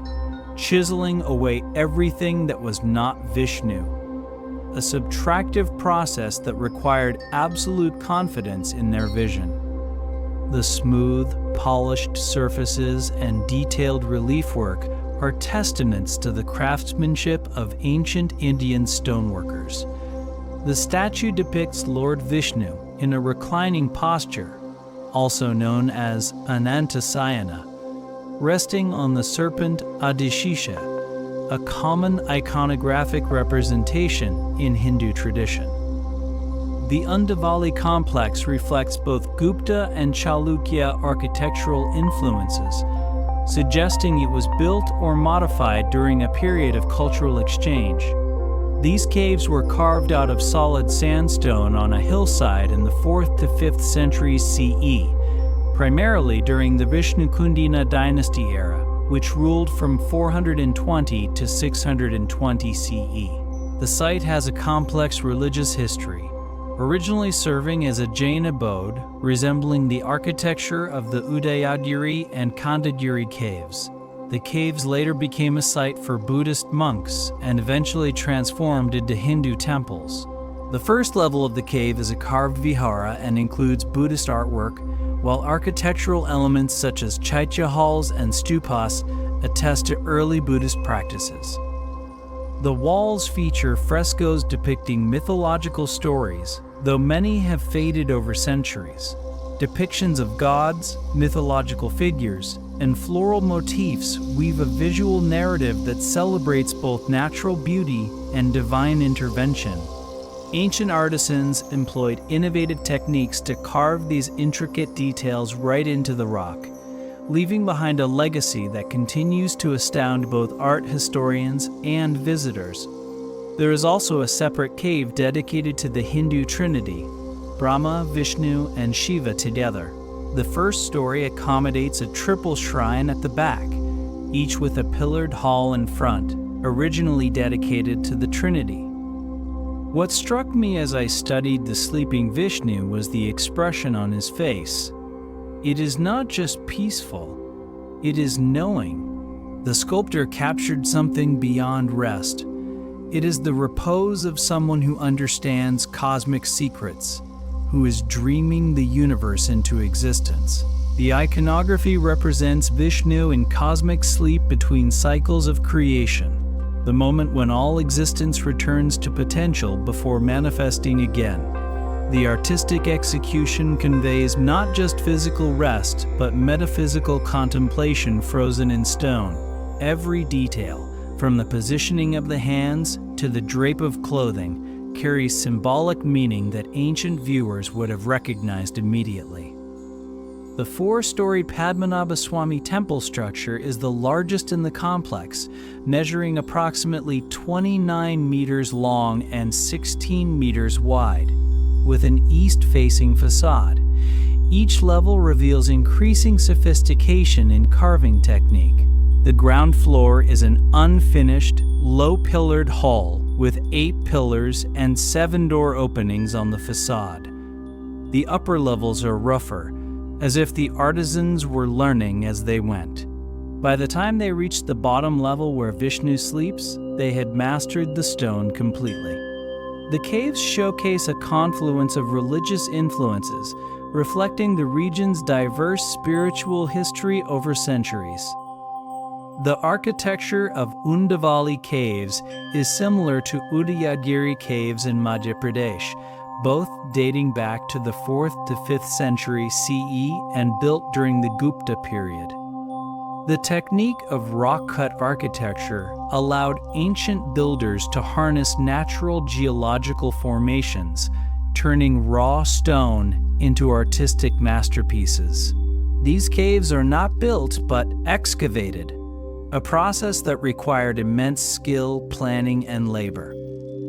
chiseling away everything that was not Vishnu, a subtractive process that required absolute confidence in their vision. The smooth, polished surfaces and detailed relief work are testaments to the craftsmanship of ancient Indian stoneworkers. The statue depicts Lord Vishnu in a reclining posture, also known as Anantasayana, resting on the serpent Adishisha, a common iconographic representation in Hindu tradition. The Undavali complex reflects both Gupta and Chalukya architectural influences, suggesting it was built or modified during a period of cultural exchange. These caves were carved out of solid sandstone on a hillside in the 4th to 5th centuries CE, primarily during the Vishnu Kundina dynasty era, which ruled from 420 to 620 CE. The site has a complex religious history, originally serving as a Jain abode, resembling the architecture of the Udayagiri and Kandagiri caves. The caves later became a site for Buddhist monks and eventually transformed into Hindu temples. The first level of the cave is a carved vihara and includes Buddhist artwork, while architectural elements such as chaitya halls and stupas attest to early Buddhist practices. The walls feature frescoes depicting mythological stories, though many have faded over centuries. Depictions of gods, mythological figures, and floral motifs weave a visual narrative that celebrates both natural beauty and divine intervention. Ancient artisans employed innovative techniques to carve these intricate details right into the rock, leaving behind a legacy that continues to astound both art historians and visitors. There is also a separate cave dedicated to the Hindu Trinity, Brahma, Vishnu, and Shiva together. The first story accommodates a triple shrine at the back, each with a pillared hall in front, originally dedicated to the Trinity. What struck me as I studied the sleeping Vishnu was the expression on his face. It is not just peaceful, it is knowing. The sculptor captured something beyond rest. It is the repose of someone who understands cosmic secrets, who is dreaming the universe into existence. The iconography represents Vishnu in cosmic sleep between cycles of creation, the moment when all existence returns to potential before manifesting again. The artistic execution conveys not just physical rest, but metaphysical contemplation frozen in stone. Every detail, from the positioning of the hands to the drape of clothing, carries symbolic meaning that ancient viewers would have recognized immediately. The 4-story Padmanabhaswamy temple structure is the largest in the complex, measuring approximately 29 meters long and 16 meters wide, with an east-facing facade. Each level reveals increasing sophistication in carving technique. The ground floor is an unfinished, low-pillared hall with 8 pillars and 7 door openings on the facade. The upper levels are rougher, as if the artisans were learning as they went. By the time they reached the bottom level where Vishnu sleeps, they had mastered the stone completely. The caves showcase a confluence of religious influences, reflecting the region's diverse spiritual history over centuries. The architecture of Undavali caves is similar to Udayagiri caves in Madhya Pradesh, both dating back to the 4th to 5th century CE and built during the Gupta period. The technique of rock-cut architecture allowed ancient builders to harness natural geological formations, turning raw stone into artistic masterpieces. These caves are not built but excavated, a process that required immense skill, planning, and labor.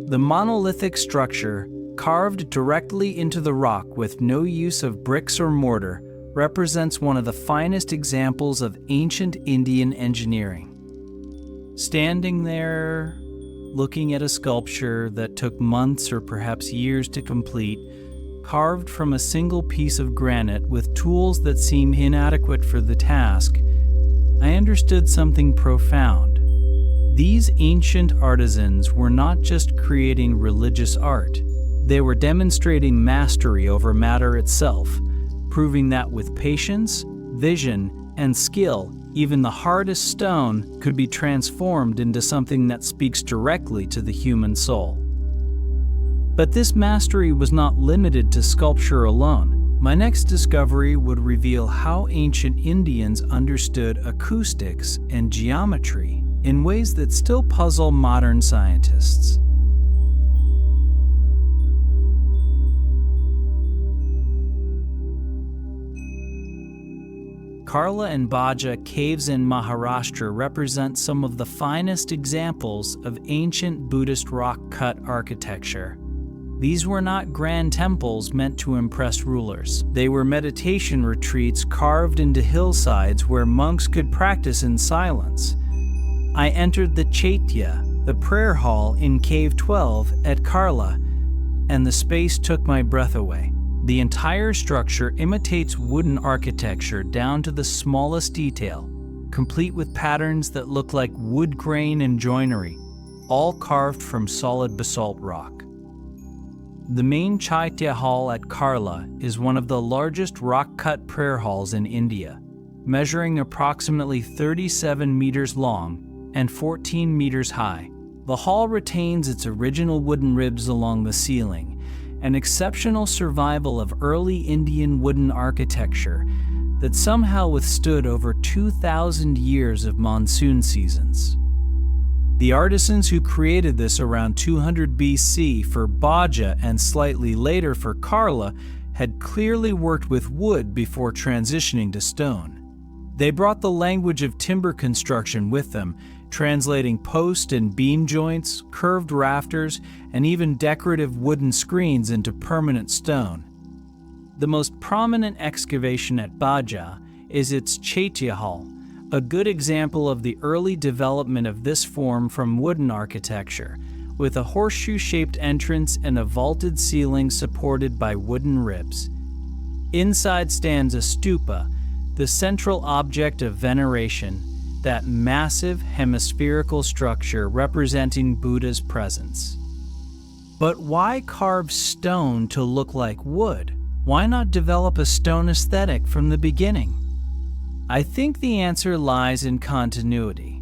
The monolithic structure, carved directly into the rock with no use of bricks or mortar, represents one of the finest examples of ancient Indian engineering. Standing there, looking at a sculpture that took months or perhaps years to complete, carved from a single piece of granite with tools that seem inadequate for the task, I understood something profound. These ancient artisans were not just creating religious art, they were demonstrating mastery over matter itself, proving that with patience, vision, and skill, even the hardest stone could be transformed into something that speaks directly to the human soul. But this mastery was not limited to sculpture alone. My next discovery would reveal how ancient Indians understood acoustics and geometry in ways that still puzzle modern scientists. Karla and Baja caves in Maharashtra represent some of the finest examples of ancient Buddhist rock-cut architecture. These were not grand temples meant to impress rulers. They were meditation retreats carved into hillsides where monks could practice in silence. I entered the Chaitya, the prayer hall in Cave 12 at Karla, and the space took my breath away. The entire structure imitates wooden architecture down to the smallest detail, complete with patterns that look like wood grain and joinery, all carved from solid basalt rock. The main Chaitya hall at Karla is one of the largest rock-cut prayer halls in India, measuring approximately 37 meters long and 14 meters high. The hall retains its original wooden ribs along the ceiling, an exceptional survival of early Indian wooden architecture that somehow withstood over 2,000 years of monsoon seasons. The artisans who created this around 200 BC for Baja and slightly later for Karla had clearly worked with wood before transitioning to stone. They brought the language of timber construction with them, translating post and beam joints, curved rafters, and even decorative wooden screens into permanent stone. The most prominent excavation at Baja is its Chaitya Hall, a good example of the early development of this form from wooden architecture, with a horseshoe-shaped entrance and a vaulted ceiling supported by wooden ribs. Inside stands a stupa, the central object of veneration, that massive hemispherical structure representing Buddha's presence. But why carve stone to look like wood? Why not develop a stone aesthetic from the beginning? I think the answer lies in continuity.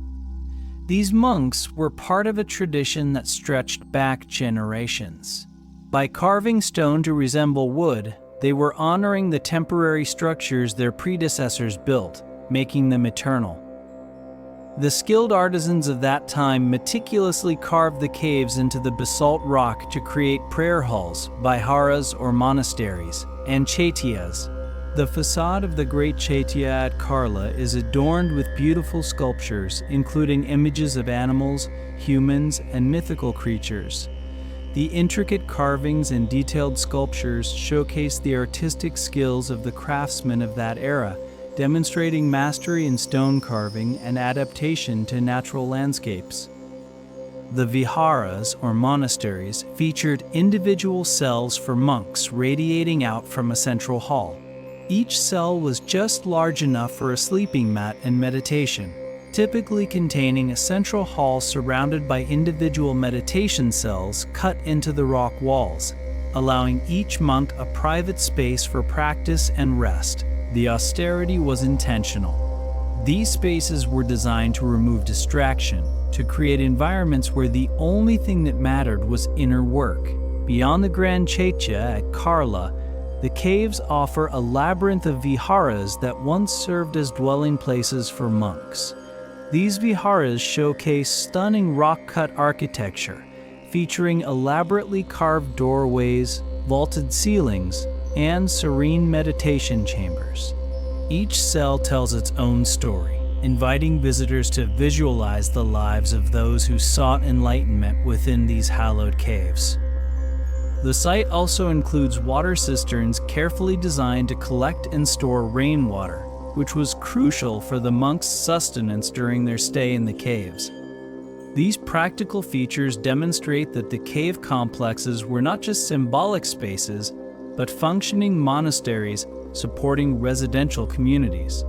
These monks were part of a tradition that stretched back generations. By carving stone to resemble wood, they were honoring the temporary structures their predecessors built, making them eternal. The skilled artisans of that time meticulously carved the caves into the basalt rock to create prayer halls, viharas or monasteries, and chaityas. The facade of the Great Chaitya at Karla is adorned with beautiful sculptures, including images of animals, humans, and mythical creatures. The intricate carvings and detailed sculptures showcase the artistic skills of the craftsmen of that era, demonstrating mastery in stone carving and adaptation to natural landscapes. The viharas, or monasteries, featured individual cells for monks radiating out from a central hall. Each cell was just large enough for a sleeping mat and meditation, typically containing a central hall surrounded by individual meditation cells cut into the rock walls, allowing each monk a private space for practice and rest. The austerity was intentional. These spaces were designed to remove distraction, to create environments where the only thing that mattered was inner work. Beyond the Grand Chaitya at Karla, the caves offer a labyrinth of viharas that once served as dwelling places for monks. These viharas showcase stunning rock-cut architecture, featuring elaborately carved doorways, vaulted ceilings, and serene meditation chambers. Each cell tells its own story, inviting visitors to visualize the lives of those who sought enlightenment within these hallowed caves. The site also includes water cisterns carefully designed to collect and store rainwater, which was crucial for the monks' sustenance during their stay in the caves. These practical features demonstrate that the cave complexes were not just symbolic spaces, but functioning monasteries supporting residential communities.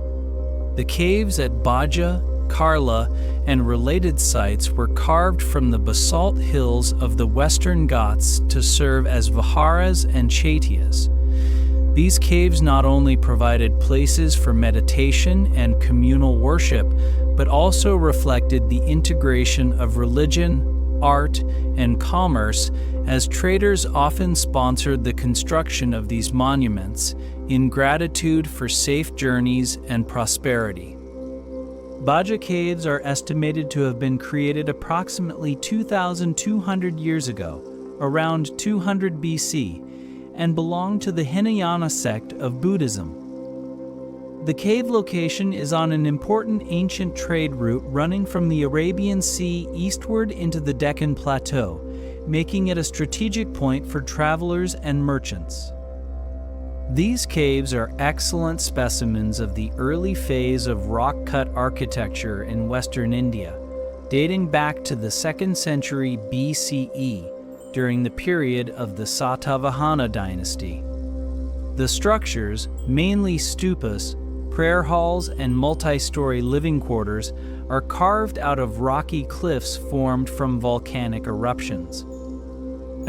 The caves at Baja, Karla, and related sites were carved from the basalt hills of the Western Ghats to serve as viharas and chaityas. These caves not only provided places for meditation and communal worship, but also reflected the integration of religion, art, and commerce, as traders often sponsored the construction of these monuments in gratitude for safe journeys and prosperity. Baja caves are estimated to have been created approximately 2,200 years ago, around 200 BC, and belong to the Hinayana sect of Buddhism. The cave location is on an important ancient trade route running from the Arabian Sea eastward into the Deccan Plateau, making it a strategic point for travelers and merchants. These caves are excellent specimens of the early phase of rock-cut architecture in Western India, dating back to the 2nd century BCE, during the period of the Satavahana dynasty. The structures, mainly stupas, prayer halls, and multi-story living quarters, are carved out of rocky cliffs formed from volcanic eruptions.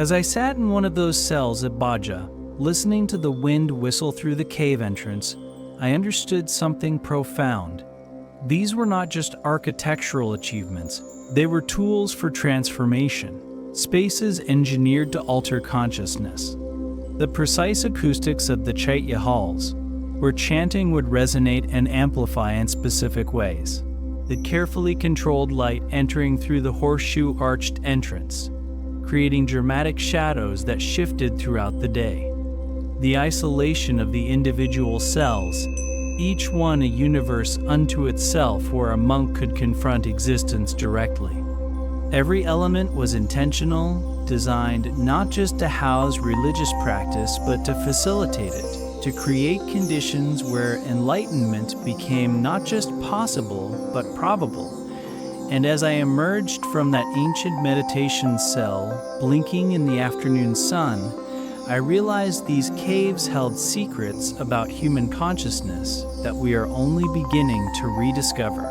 As I sat in one of those cells at Baja, listening to the wind whistle through the cave entrance, I understood something profound. These were not just architectural achievements, they were tools for transformation, spaces engineered to alter consciousness. The precise acoustics of the Chaitya halls, where chanting would resonate and amplify in specific ways. The carefully controlled light entering through the horseshoe arched entrance, creating dramatic shadows that shifted throughout the day. The isolation of the individual cells, each one a universe unto itself where a monk could confront existence directly. Every element was intentional, designed not just to house religious practice, but to facilitate it, to create conditions where enlightenment became not just possible, but probable. And as I emerged from that ancient meditation cell, blinking in the afternoon sun, I realized these caves held secrets about human consciousness that we are only beginning to rediscover.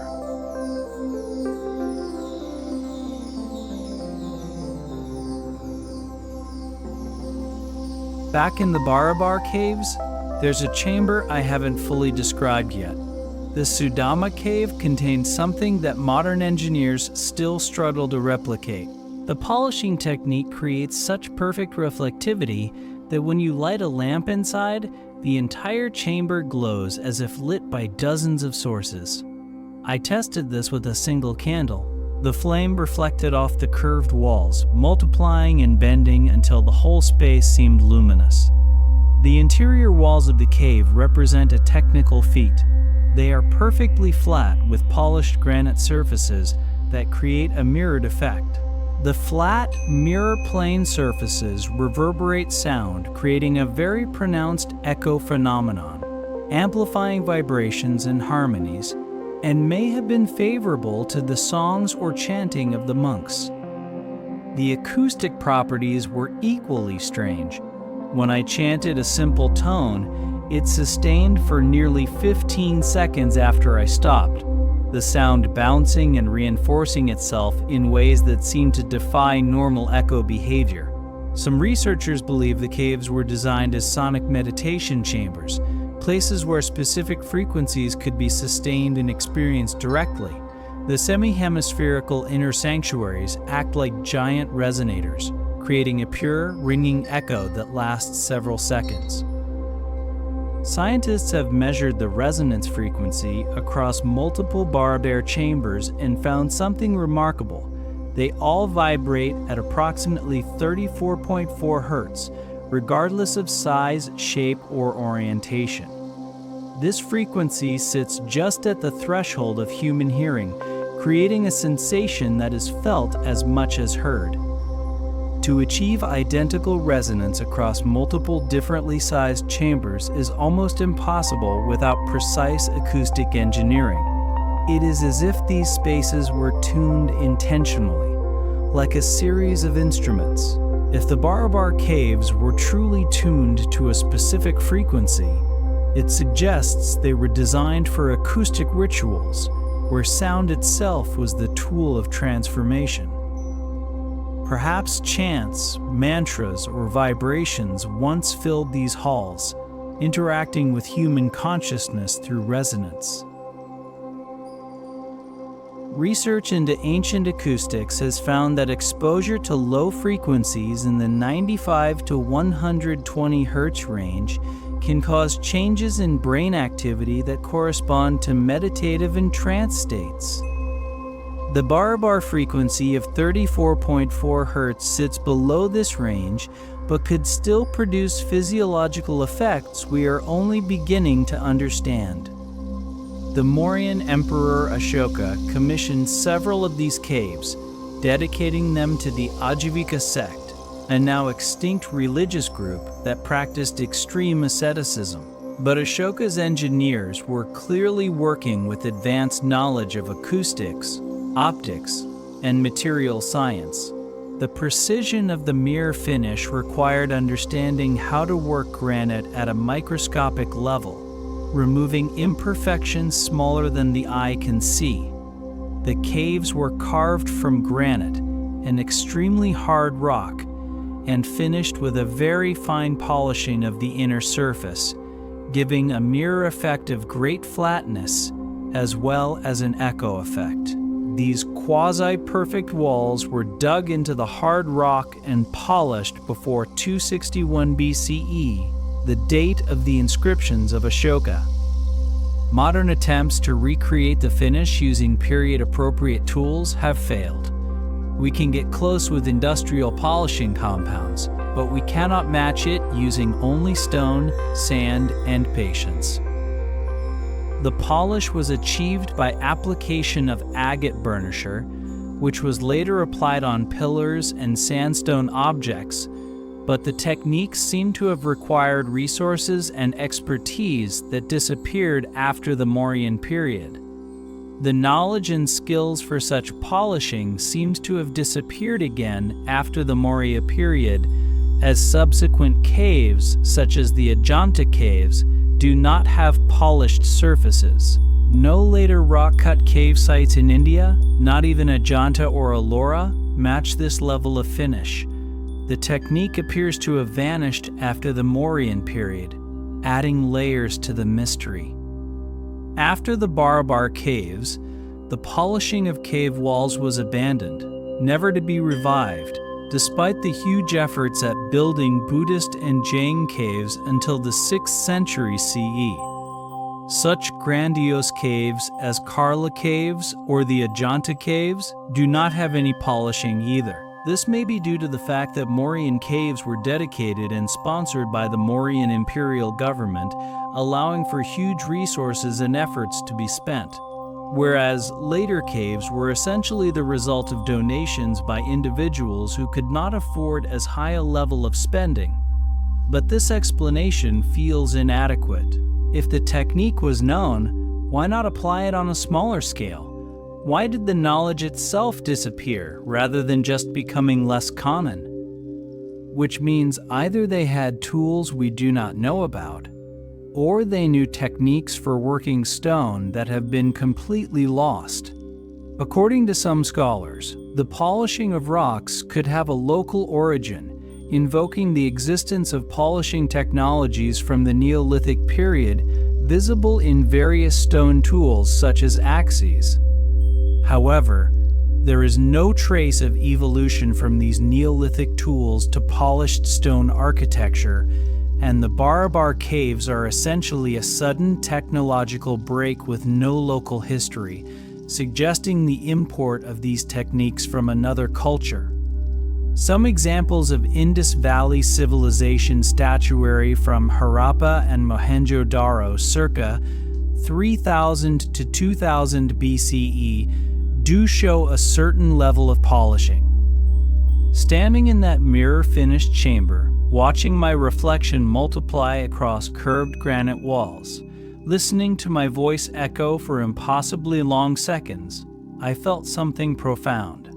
Back in the Barabar caves, there's a chamber I haven't fully described yet. The Sudama cave contains something that modern engineers still struggle to replicate. The polishing technique creates such perfect reflectivity that when you light a lamp inside, the entire chamber glows as if lit by dozens of sources. I tested this with a single candle. The flame reflected off the curved walls, multiplying and bending until the whole space seemed luminous. The interior walls of the cave represent a technical feat. They are perfectly flat with polished granite surfaces that create a mirrored effect. The flat, mirror-plane surfaces reverberate sound, creating a very pronounced echo phenomenon, amplifying vibrations and harmonies, and may have been favorable to the songs or chanting of the monks. The acoustic properties were equally strange. When I chanted a simple tone, it sustained for nearly 15 seconds after I stopped, the sound bouncing and reinforcing itself in ways that seemed to defy normal echo behavior. Some researchers believe the caves were designed as sonic meditation chambers, places where specific frequencies could be sustained and experienced directly. The semi-hemispherical inner sanctuaries act like giant resonators, creating a pure, ringing echo that lasts several seconds. Scientists have measured the resonance frequency across multiple Barabar chambers and found something remarkable. They all vibrate at approximately 34.4 Hz, regardless of size, shape, or orientation. This frequency sits just at the threshold of human hearing, creating a sensation that is felt as much as heard. To achieve identical resonance across multiple differently sized chambers is almost impossible without precise acoustic engineering. It is as if these spaces were tuned intentionally, like a series of instruments. If the Barabar caves were truly tuned to a specific frequency, it suggests they were designed for acoustic rituals, where sound itself was the tool of transformation. Perhaps chants, mantras, or vibrations once filled these halls, interacting with human consciousness through resonance. Research into ancient acoustics has found that exposure to low frequencies in the 95 to 120 Hz range can cause changes in brain activity that correspond to meditative and trance states. The Barabar frequency of 34.4 Hz sits below this range, but could still produce physiological effects we are only beginning to understand. The Mauryan Emperor Ashoka commissioned several of these caves, dedicating them to the Ajivika sect, a now extinct religious group that practiced extreme asceticism. But Ashoka's engineers were clearly working with advanced knowledge of acoustics, optics, and material science. The precision of the mirror finish required understanding how to work granite at a microscopic level, removing imperfections smaller than the eye can see. The caves were carved from granite, an extremely hard rock, and finished with a very fine polishing of the inner surface, giving a mirror effect of great flatness as well as an echo effect. These quasi-perfect walls were dug into the hard rock and polished before 261 BCE, the date of the inscriptions of Ashoka. Modern attempts to recreate the finish using period-appropriate tools have failed. We can get close with industrial polishing compounds, but we cannot match it using only stone, sand, and patience. The polish was achieved by application of agate burnisher, which was later applied on pillars and sandstone objects, but the techniques seem to have required resources and expertise that disappeared after the Mauryan period. The knowledge and skills for such polishing seems to have disappeared again after the Maurya period, as subsequent caves, such as the Ajanta caves, do not have polished surfaces. No later rock-cut cave sites in India, not even Ajanta or Ellora, match this level of finish. The technique appears to have vanished after the Mauryan period, adding layers to the mystery. After the Barabar caves, the polishing of cave walls was abandoned, never to be revived, despite the huge efforts at building Buddhist and Jain caves until the 6th century CE. Such grandiose caves as Karla Caves or the Ajanta Caves do not have any polishing either. This may be due to the fact that Mauryan caves were dedicated and sponsored by the Mauryan imperial government, allowing for huge resources and efforts to be spent, whereas later caves were essentially the result of donations by individuals who could not afford as high a level of spending. But this explanation feels inadequate. If the technique was known, why not apply it on a smaller scale? Why did the knowledge itself disappear rather than just becoming less common? Which means either they had tools we do not know about, or they knew techniques for working stone that have been completely lost. According to some scholars, the polishing of rocks could have a local origin, invoking the existence of polishing technologies from the Neolithic period visible in various stone tools such as axes. However, There is no trace of evolution from these Neolithic tools to polished stone architecture, and the Barabar caves are essentially a sudden technological break with no local history, suggesting the import of these techniques from another culture. Some examples of Indus Valley Civilization statuary from Harappa and Mohenjo-Daro circa 3000 to 2000 BCE do show a certain level of polishing. Standing in that mirror-finished chamber, watching my reflection multiply across curved granite walls, listening to my voice echo for impossibly long seconds, I felt something profound.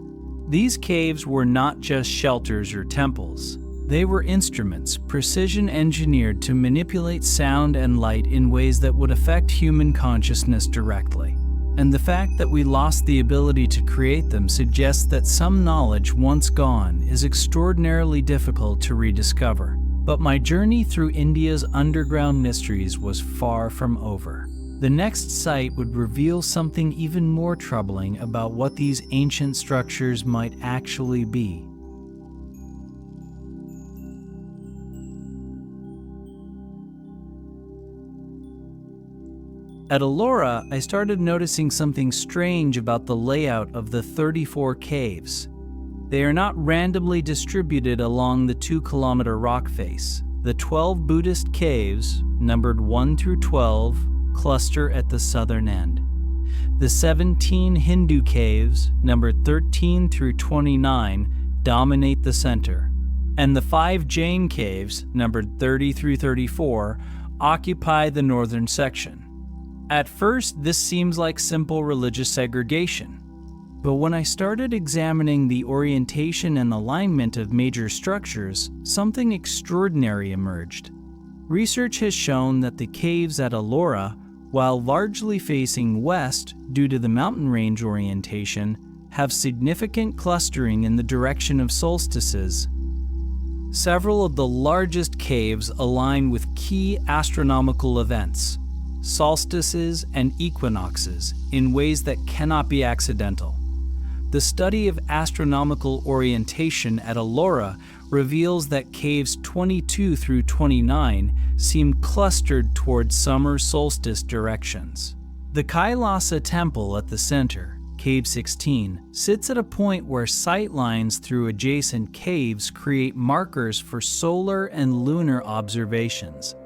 These caves were not just shelters or temples. They were instruments, precision-engineered to manipulate sound and light in ways that would affect human consciousness directly. And the fact that we lost the ability to create them suggests that some knowledge once gone is extraordinarily difficult to rediscover. But my journey through India's underground mysteries was far from over. The next site would reveal something even more troubling about what these ancient structures might actually be. At Ellora, I started noticing something strange about the layout of the 34 caves. They are not randomly distributed along the 2-kilometer rock face. The 12 Buddhist caves, numbered 1 through 12, cluster at the southern end. The 17 Hindu caves, numbered 13 through 29, dominate the center. And the 5 Jain caves, numbered 30 through 34, occupy the northern section. At first, this seems like simple religious segregation. But when I started examining the orientation and alignment of major structures, something extraordinary emerged. Research has shown that the caves at Ellora, while largely facing west due to the mountain range orientation, have significant clustering in the direction of solstices. Several of the largest caves align with key astronomical events, solstices and equinoxes, in ways that cannot be accidental. The study of astronomical orientation at Ellora reveals that caves 22 through 29 seem clustered toward summer solstice directions. The Kailasa Temple at the center, Cave 16, sits at a point where sight lines through adjacent caves create markers for solar and lunar observations.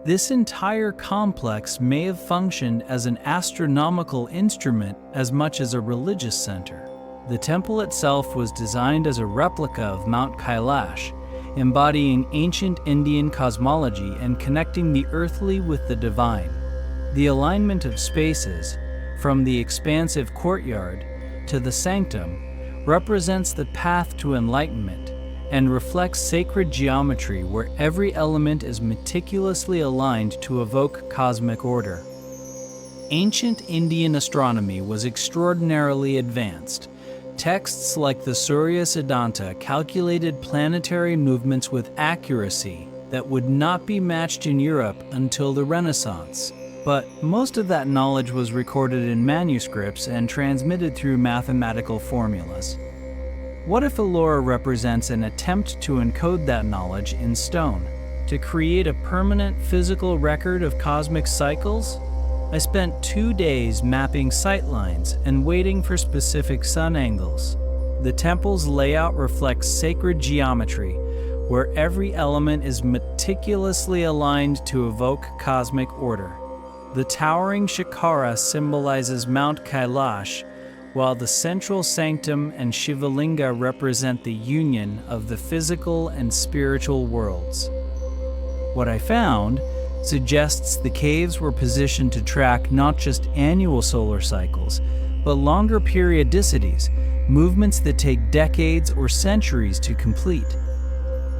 This entire complex may have functioned as an astronomical instrument as much as a religious center. The temple itself was designed as a replica of Mount Kailash, embodying ancient Indian cosmology and connecting the earthly with the divine. The alignment of spaces, from the expansive courtyard to the sanctum, represents the path to enlightenment and reflects sacred geometry where every element is meticulously aligned to evoke cosmic order. Ancient Indian astronomy was extraordinarily advanced. Texts like the Surya Siddhanta calculated planetary movements with accuracy that would not be matched in Europe until the Renaissance. But most of that knowledge was recorded in manuscripts and transmitted through mathematical formulas. What if Ellora represents an attempt to encode that knowledge in stone, to create a permanent physical record of cosmic cycles? I spent 2 days mapping sightlines and waiting for specific sun angles. The temple's layout reflects sacred geometry, where every element is meticulously aligned to evoke cosmic order. The towering Shikara symbolizes Mount Kailash, while the central sanctum and Shivalinga represent the union of the physical and spiritual worlds. What I found suggests the caves were positioned to track not just annual solar cycles, but longer periodicities, movements that take decades or centuries to complete.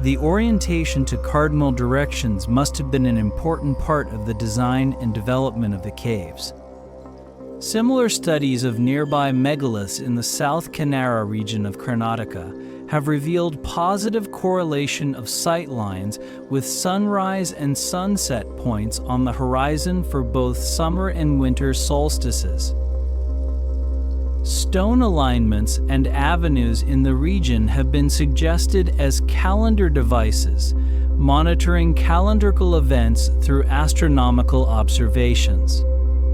The orientation to cardinal directions must have been an important part of the design and development of the caves. Similar studies of nearby megaliths in the South Kannara region of Karnataka have revealed positive correlation of sight lines with sunrise and sunset points on the horizon for both summer and winter solstices. Stone alignments and avenues in the region have been suggested as calendar devices, monitoring calendrical events through astronomical observations.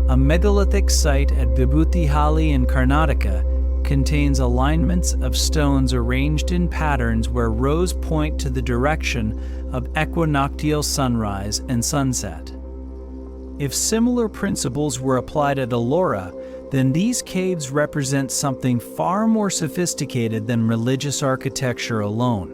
A megalithic site at Vibhutihalli in Karnataka contains alignments of stones arranged in patterns where rows point to the direction of equinoctial sunrise and sunset. If similar principles were applied at Ellora, then these caves represent something far more sophisticated than religious architecture alone.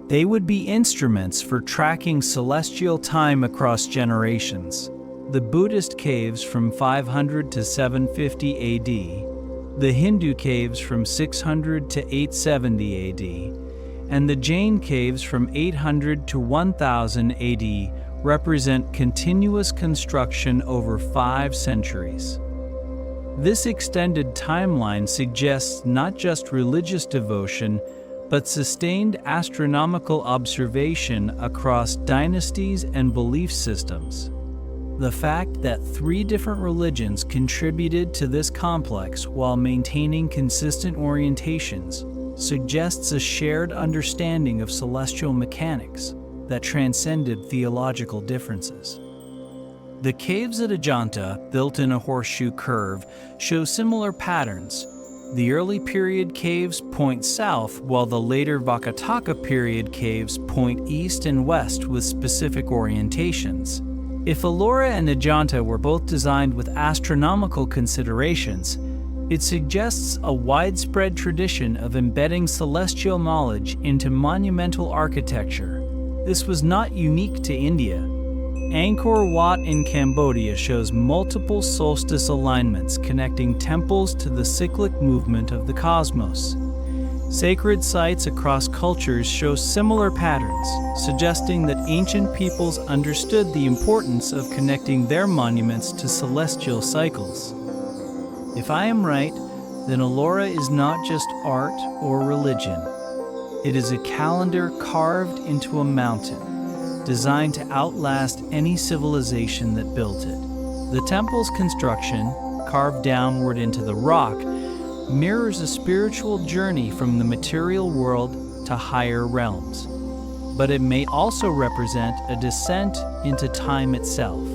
They would be instruments for tracking celestial time across generations. The Buddhist caves from 500 to 750 AD, the Hindu caves from 600 to 870 AD, and the Jain caves from 800 to 1000 AD represent continuous construction over 5 centuries. This extended timeline suggests not just religious devotion, but sustained astronomical observation across dynasties and belief systems. The fact that 3 different religions contributed to this complex while maintaining consistent orientations suggests a shared understanding of celestial mechanics that transcended theological differences. The caves at Ajanta, built in a horseshoe curve, show similar patterns. The early period caves point south, while the later Vakataka period caves point east and west with specific orientations. If Ellora and Ajanta were both designed with astronomical considerations, it suggests a widespread tradition of embedding celestial knowledge into monumental architecture. This was not unique to India. Angkor Wat in Cambodia shows multiple solstice alignments connecting temples to the cyclic movement of the cosmos. Sacred sites across cultures show similar patterns, suggesting that ancient peoples understood the importance of connecting their monuments to celestial cycles. If I am right, then Ellora is not just art or religion. It is a calendar carved into a mountain, designed to outlast any civilization that built it. The temple's construction, carved downward into the rock, mirrors a spiritual journey from the material world to higher realms. But it may also represent a descent into time itself,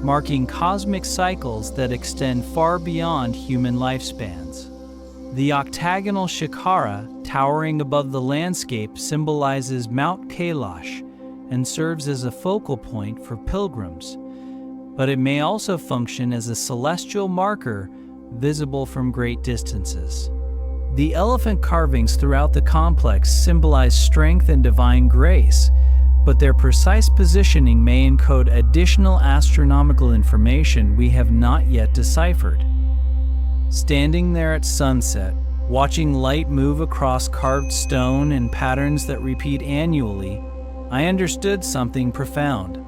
marking cosmic cycles that extend far beyond human lifespans. The octagonal shikhara, towering above the landscape, symbolizes Mount Kailash and serves as a focal point for pilgrims. But it may also function as a celestial marker visible from great distances. The elephant carvings throughout the complex symbolize strength and divine grace, but their precise positioning may encode additional astronomical information we have not yet deciphered. Standing there at sunset, watching light move across carved stone and patterns that repeat annually, I understood something profound.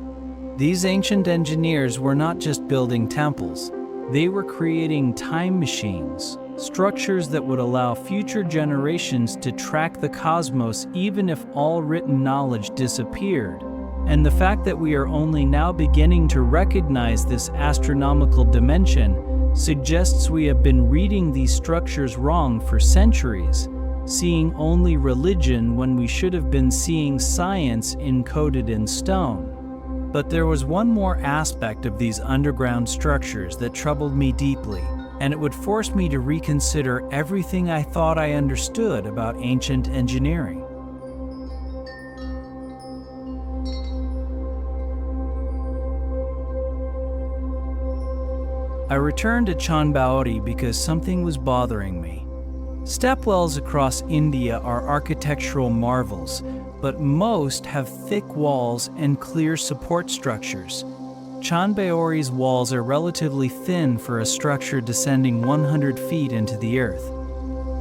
These ancient engineers were not just building temples. They were creating time machines, structures that would allow future generations to track the cosmos even if all written knowledge disappeared. And the fact that we are only now beginning to recognize this astronomical dimension suggests we have been reading these structures wrong for centuries, seeing only religion when we should have been seeing science encoded in stone. But there was one more aspect of these underground structures that troubled me deeply, and it would force me to reconsider everything I thought I understood about ancient engineering. I returned to Chand Baori because something was bothering me. Stepwells across India are architectural marvels, but most have thick walls and clear support structures. Chand Baori's walls are relatively thin for a structure descending 100 feet into the earth.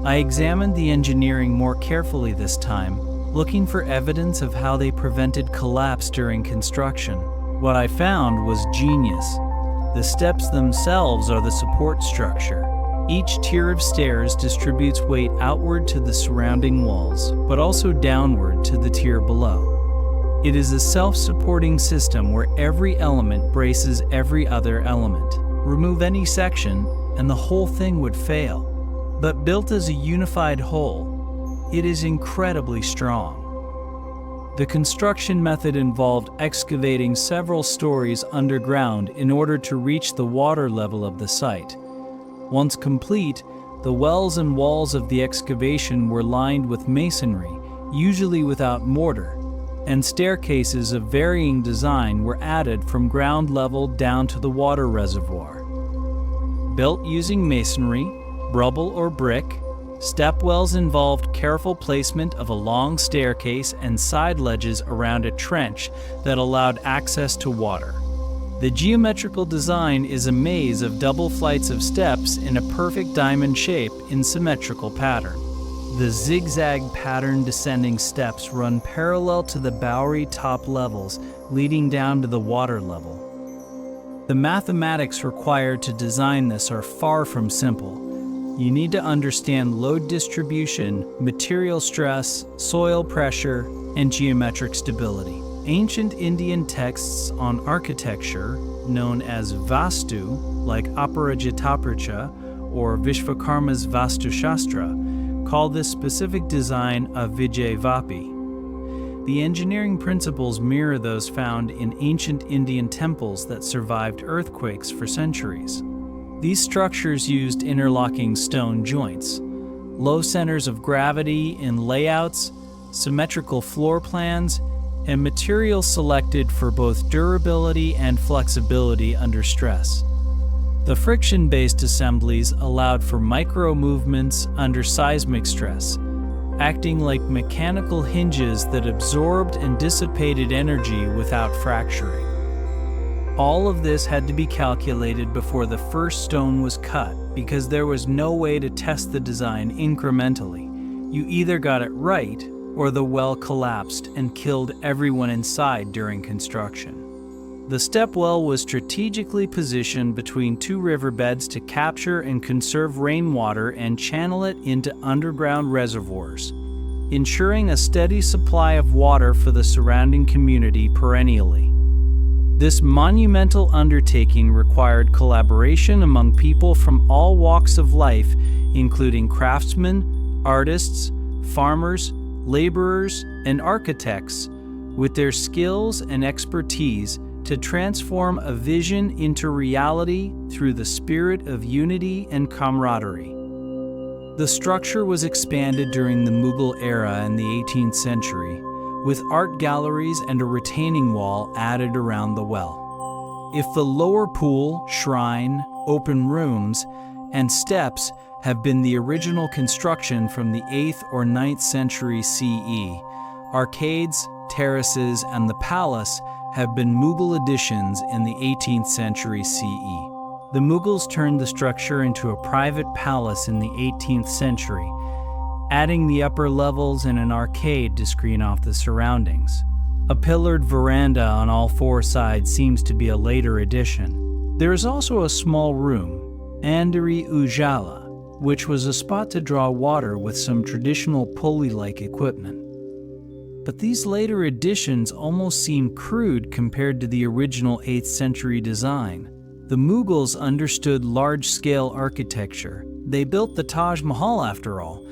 I examined the engineering more carefully this time, looking for evidence of how they prevented collapse during construction. What I found was genius. The steps themselves are the support structure. Each tier of stairs distributes weight outward to the surrounding walls, but also downward to the tier below. It is a self-supporting system where every element braces every other element. Remove any section, and the whole thing would fail. but built as a unified whole, it is incredibly strong. The construction method involved excavating several stories underground in order to reach the water level of the site. Once complete, the wells and walls of the excavation were lined with masonry, usually without mortar, and staircases of varying design were added from ground level down to the water reservoir. Built using masonry, rubble or brick, stepwells involved careful placement of a long staircase and side ledges around a trench that allowed access to water. The geometrical design is a maze of double flights of steps in a perfect diamond shape in symmetrical pattern. The zigzag pattern descending steps run parallel to the Baori top levels, leading down to the water level. The mathematics required to design this are far from simple. You need to understand load distribution, material stress, soil pressure, and geometric stability. Ancient Indian texts on architecture, known as Vastu, like Aparajitapracha or Vishvakarma's Vastu Shastra, call this specific design a Vijayvapi. The engineering principles mirror those found in ancient Indian temples that survived earthquakes for centuries. These structures used interlocking stone joints, low centers of gravity in layouts, symmetrical floor plans, and materials selected for both durability and flexibility under stress. The friction-based assemblies allowed for micro-movements under seismic stress, acting like mechanical hinges that absorbed and dissipated energy without fracturing. All of this had to be calculated before the first stone was cut because there was no way to test the design incrementally. You either got it right or the well collapsed and killed everyone inside during construction. The stepwell was strategically positioned between two riverbeds to capture and conserve rainwater and channel it into underground reservoirs, ensuring a steady supply of water for the surrounding community perennially. This monumental undertaking required collaboration among people from all walks of life, including craftsmen, artists, farmers, laborers, and architects, with their skills and expertise to transform a vision into reality through the spirit of unity and camaraderie. The structure was expanded during the Mughal era in the 18th century, with art galleries and a retaining wall added around the well. If the lower pool, shrine, open rooms, and steps have been the original construction from the 8th or 9th century CE, arcades, terraces, and the palace have been Mughal additions in the 18th century CE. The Mughals turned the structure into a private palace in the 18th century, adding the upper levels and an arcade to screen off the surroundings. A pillared veranda on all four sides seems to be a later addition. There is also a small room, Andari Ujala, which was a spot to draw water with some traditional pulley-like equipment. But these later additions almost seem crude compared to the original 8th century design. The Mughals understood large-scale architecture. They built the Taj Mahal after all.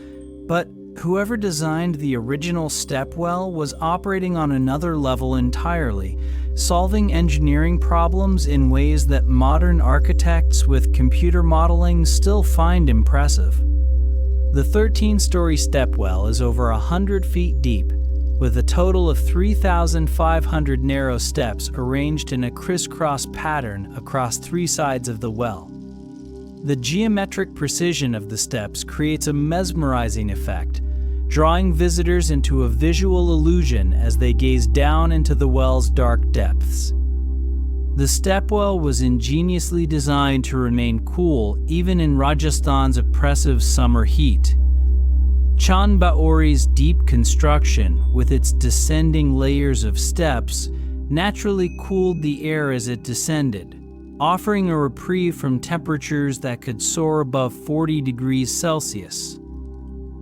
But whoever designed the original stepwell was operating on another level entirely, solving engineering problems in ways that modern architects with computer modeling still find impressive. The 13-story stepwell is over 100 feet deep, with a total of 3,500 narrow steps arranged in a crisscross pattern across three sides of the well. The geometric precision of the steps creates a mesmerizing effect, drawing visitors into a visual illusion as they gaze down into the well's dark depths. The stepwell was ingeniously designed to remain cool even in Rajasthan's oppressive summer heat. Chand Baori's deep construction, with its descending layers of steps, naturally cooled the air as it descended, offering a reprieve from temperatures that could soar above 40 degrees Celsius.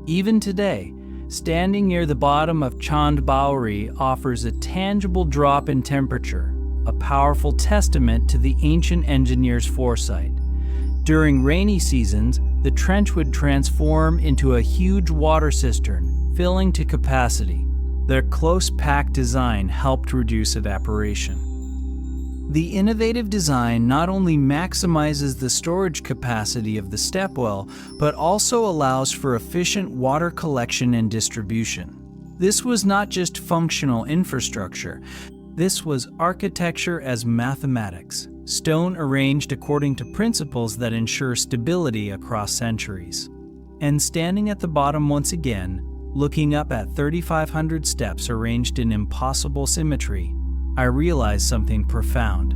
Even today, standing near the bottom of Chand Baori offers a tangible drop in temperature, a powerful testament to the ancient engineer's foresight. During rainy seasons, the trench would transform into a huge water cistern, filling to capacity. Their close-packed design helped reduce evaporation. The innovative design not only maximizes the storage capacity of the Stepwell, but also allows for efficient water collection and distribution. This was not just functional infrastructure. This was architecture as mathematics, stone arranged according to principles that ensure stability across centuries. And standing at the bottom once again, looking up at 3,500 steps arranged in impossible symmetry, I realized something profound.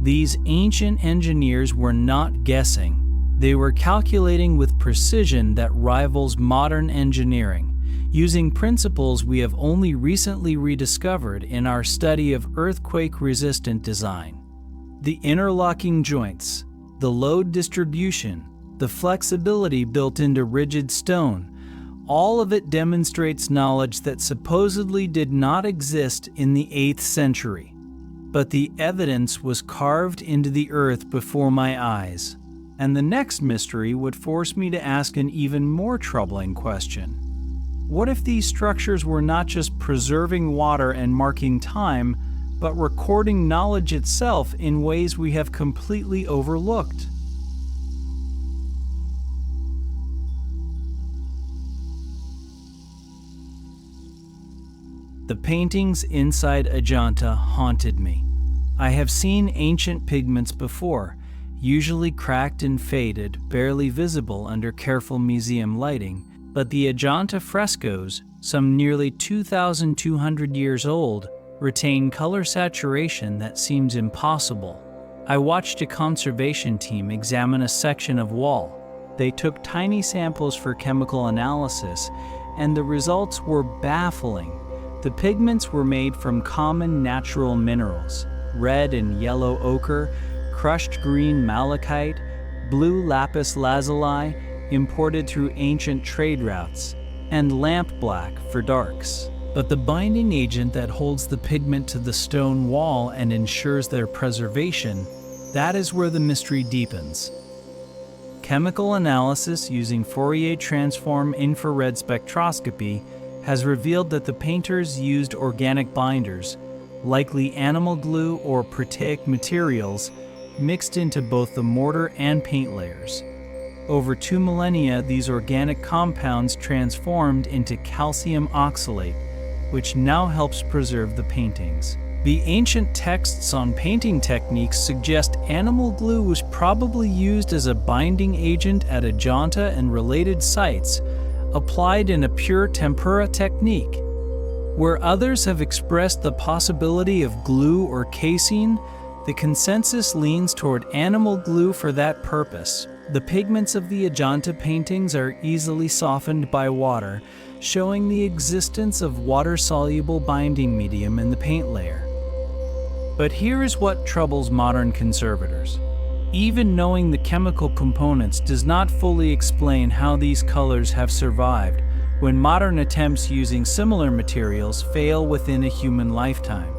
These ancient engineers were not guessing. They were calculating with precision that rivals modern engineering, using principles we have only recently rediscovered in our study of earthquake-resistant design. The interlocking joints, the load distribution, the flexibility built into rigid stone, all of it demonstrates knowledge that supposedly did not exist in the 8th century. But the evidence was carved into the earth before my eyes. And the next mystery would force me to ask an even more troubling question. What if these structures were not just preserving water and marking time, but recording knowledge itself in ways we have completely overlooked? The paintings inside Ajanta haunted me. I have seen ancient pigments before, usually cracked and faded, barely visible under careful museum lighting, but the Ajanta frescoes, some nearly 2,200 years old, retain color saturation that seems impossible. I watched a conservation team examine a section of wall. They took tiny samples for chemical analysis, and the results were baffling. The pigments were made from common natural minerals: red and yellow ochre, crushed green malachite, blue lapis lazuli, imported through ancient trade routes, and lamp black for darks. But the binding agent that holds the pigment to the stone wall and ensures their preservation, that is where the mystery deepens. Chemical analysis using Fourier transform infrared spectroscopy has revealed that the painters used organic binders, likely animal glue or proteic materials, mixed into both the mortar and paint layers. Over 2 millennia, these organic compounds transformed into calcium oxalate, which now helps preserve the paintings. The ancient texts on painting techniques suggest animal glue was probably used as a binding agent at Ajanta and related sites, applied in a pure tempera technique. Where others have expressed the possibility of glue or casein, the consensus leans toward animal glue for that purpose. The pigments of the Ajanta paintings are easily softened by water, showing the existence of water-soluble binding medium in the paint layer. But here is what troubles modern conservators. Even knowing the chemical components does not fully explain how these colors have survived when modern attempts using similar materials fail within a human lifetime.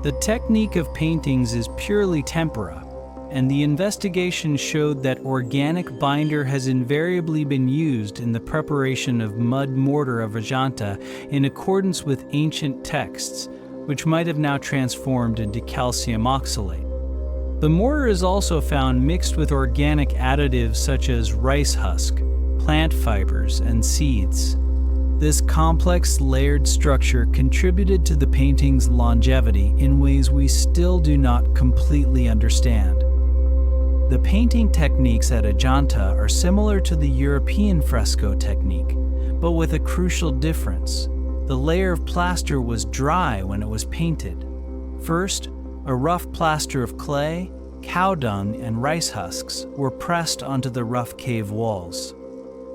The technique of paintings is purely tempera, and the investigation showed that organic binder has invariably been used in the preparation of mud mortar of Ajanta in accordance with ancient texts, which might have now transformed into calcium oxalate. The mortar is also found mixed with organic additives such as rice husk, plant fibers, and seeds. This complex layered structure contributed to the painting's longevity in ways we still do not completely understand. The painting techniques at Ajanta are similar to the European fresco technique, but with a crucial difference. The layer of plaster was dry when it was painted. First, a rough plaster of clay, cow dung, and rice husks were pressed onto the rough cave walls.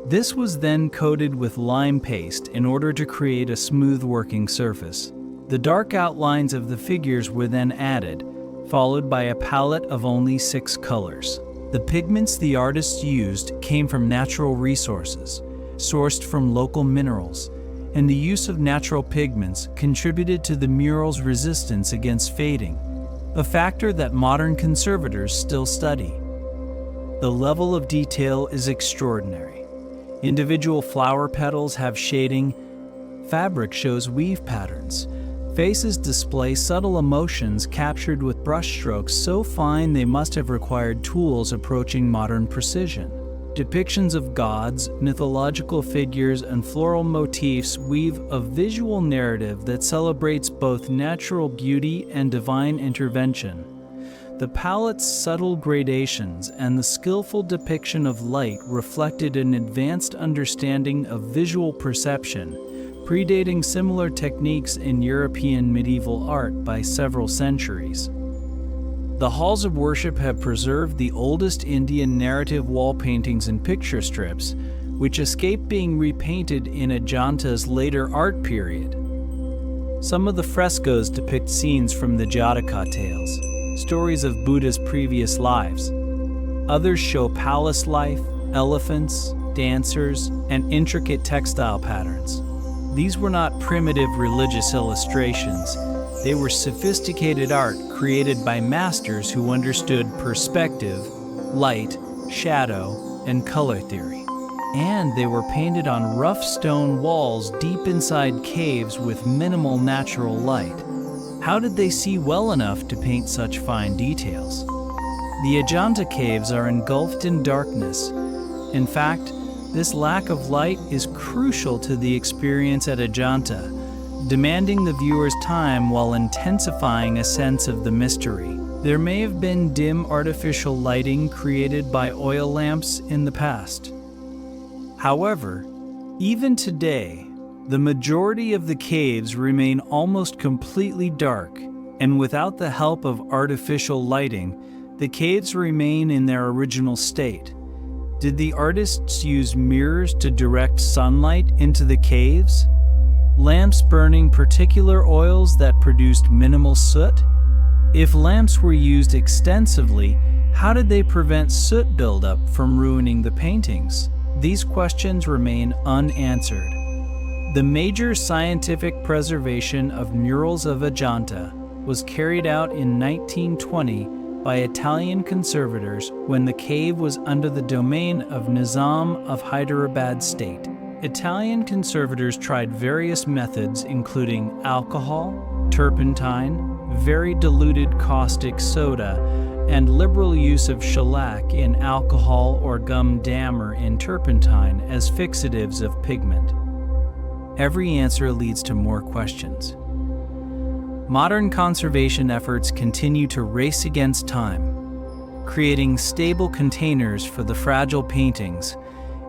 This was then coated with lime paste in order to create a smooth working surface. The dark outlines of the figures were then added, followed by a palette of only 6 colors. The pigments the artists used came from natural resources, sourced from local minerals, and the use of natural pigments contributed to the mural's resistance against fading, a factor that modern conservators still study. The The level of detail is extraordinary. Individual flower petals have shading, fabric shows weave patterns, faces display subtle emotions captured with brushstrokes so fine they must have required tools approaching modern precision. Depictions of gods, mythological figures, and floral motifs weave a visual narrative that celebrates both natural beauty and divine intervention. The palette's subtle gradations and the skillful depiction of light reflected an advanced understanding of visual perception, predating similar techniques in European medieval art by several centuries. The halls of worship have preserved the oldest Indian narrative wall paintings and picture strips, which escaped being repainted in Ajanta's later art period. Some of the frescoes depict scenes from the Jataka tales, stories of Buddha's previous lives. Others show palace life, elephants, dancers, and intricate textile patterns. These were not primitive religious illustrations. They were sophisticated art created by masters who understood perspective, light, shadow, and color theory. And they were painted on rough stone walls deep inside caves with minimal natural light. How did they see well enough to paint such fine details? The Ajanta caves are engulfed in darkness. In fact, this lack of light is crucial to the experience at Ajanta, demanding the viewer's time while intensifying a sense of the mystery. There may have been dim artificial lighting created by oil lamps in the past. However, even today, the majority of the caves remain almost completely dark, and without the help of artificial lighting, the caves remain in their original state. Did the artists use mirrors to direct sunlight into the caves? Lamps burning particular oils that produced minimal soot? If lamps were used extensively, how did they prevent soot buildup from ruining the paintings? These questions remain unanswered. The major scientific preservation of murals of Ajanta was carried out in 1920 by Italian conservators when the cave was under the domain of Nizam of Hyderabad state. Italian conservators tried various methods including alcohol, turpentine, very diluted caustic soda, and liberal use of shellac in alcohol or gum dammer in turpentine as fixatives of pigment. Every answer leads to more questions. Modern conservation efforts continue to race against time, creating stable containers for the fragile paintings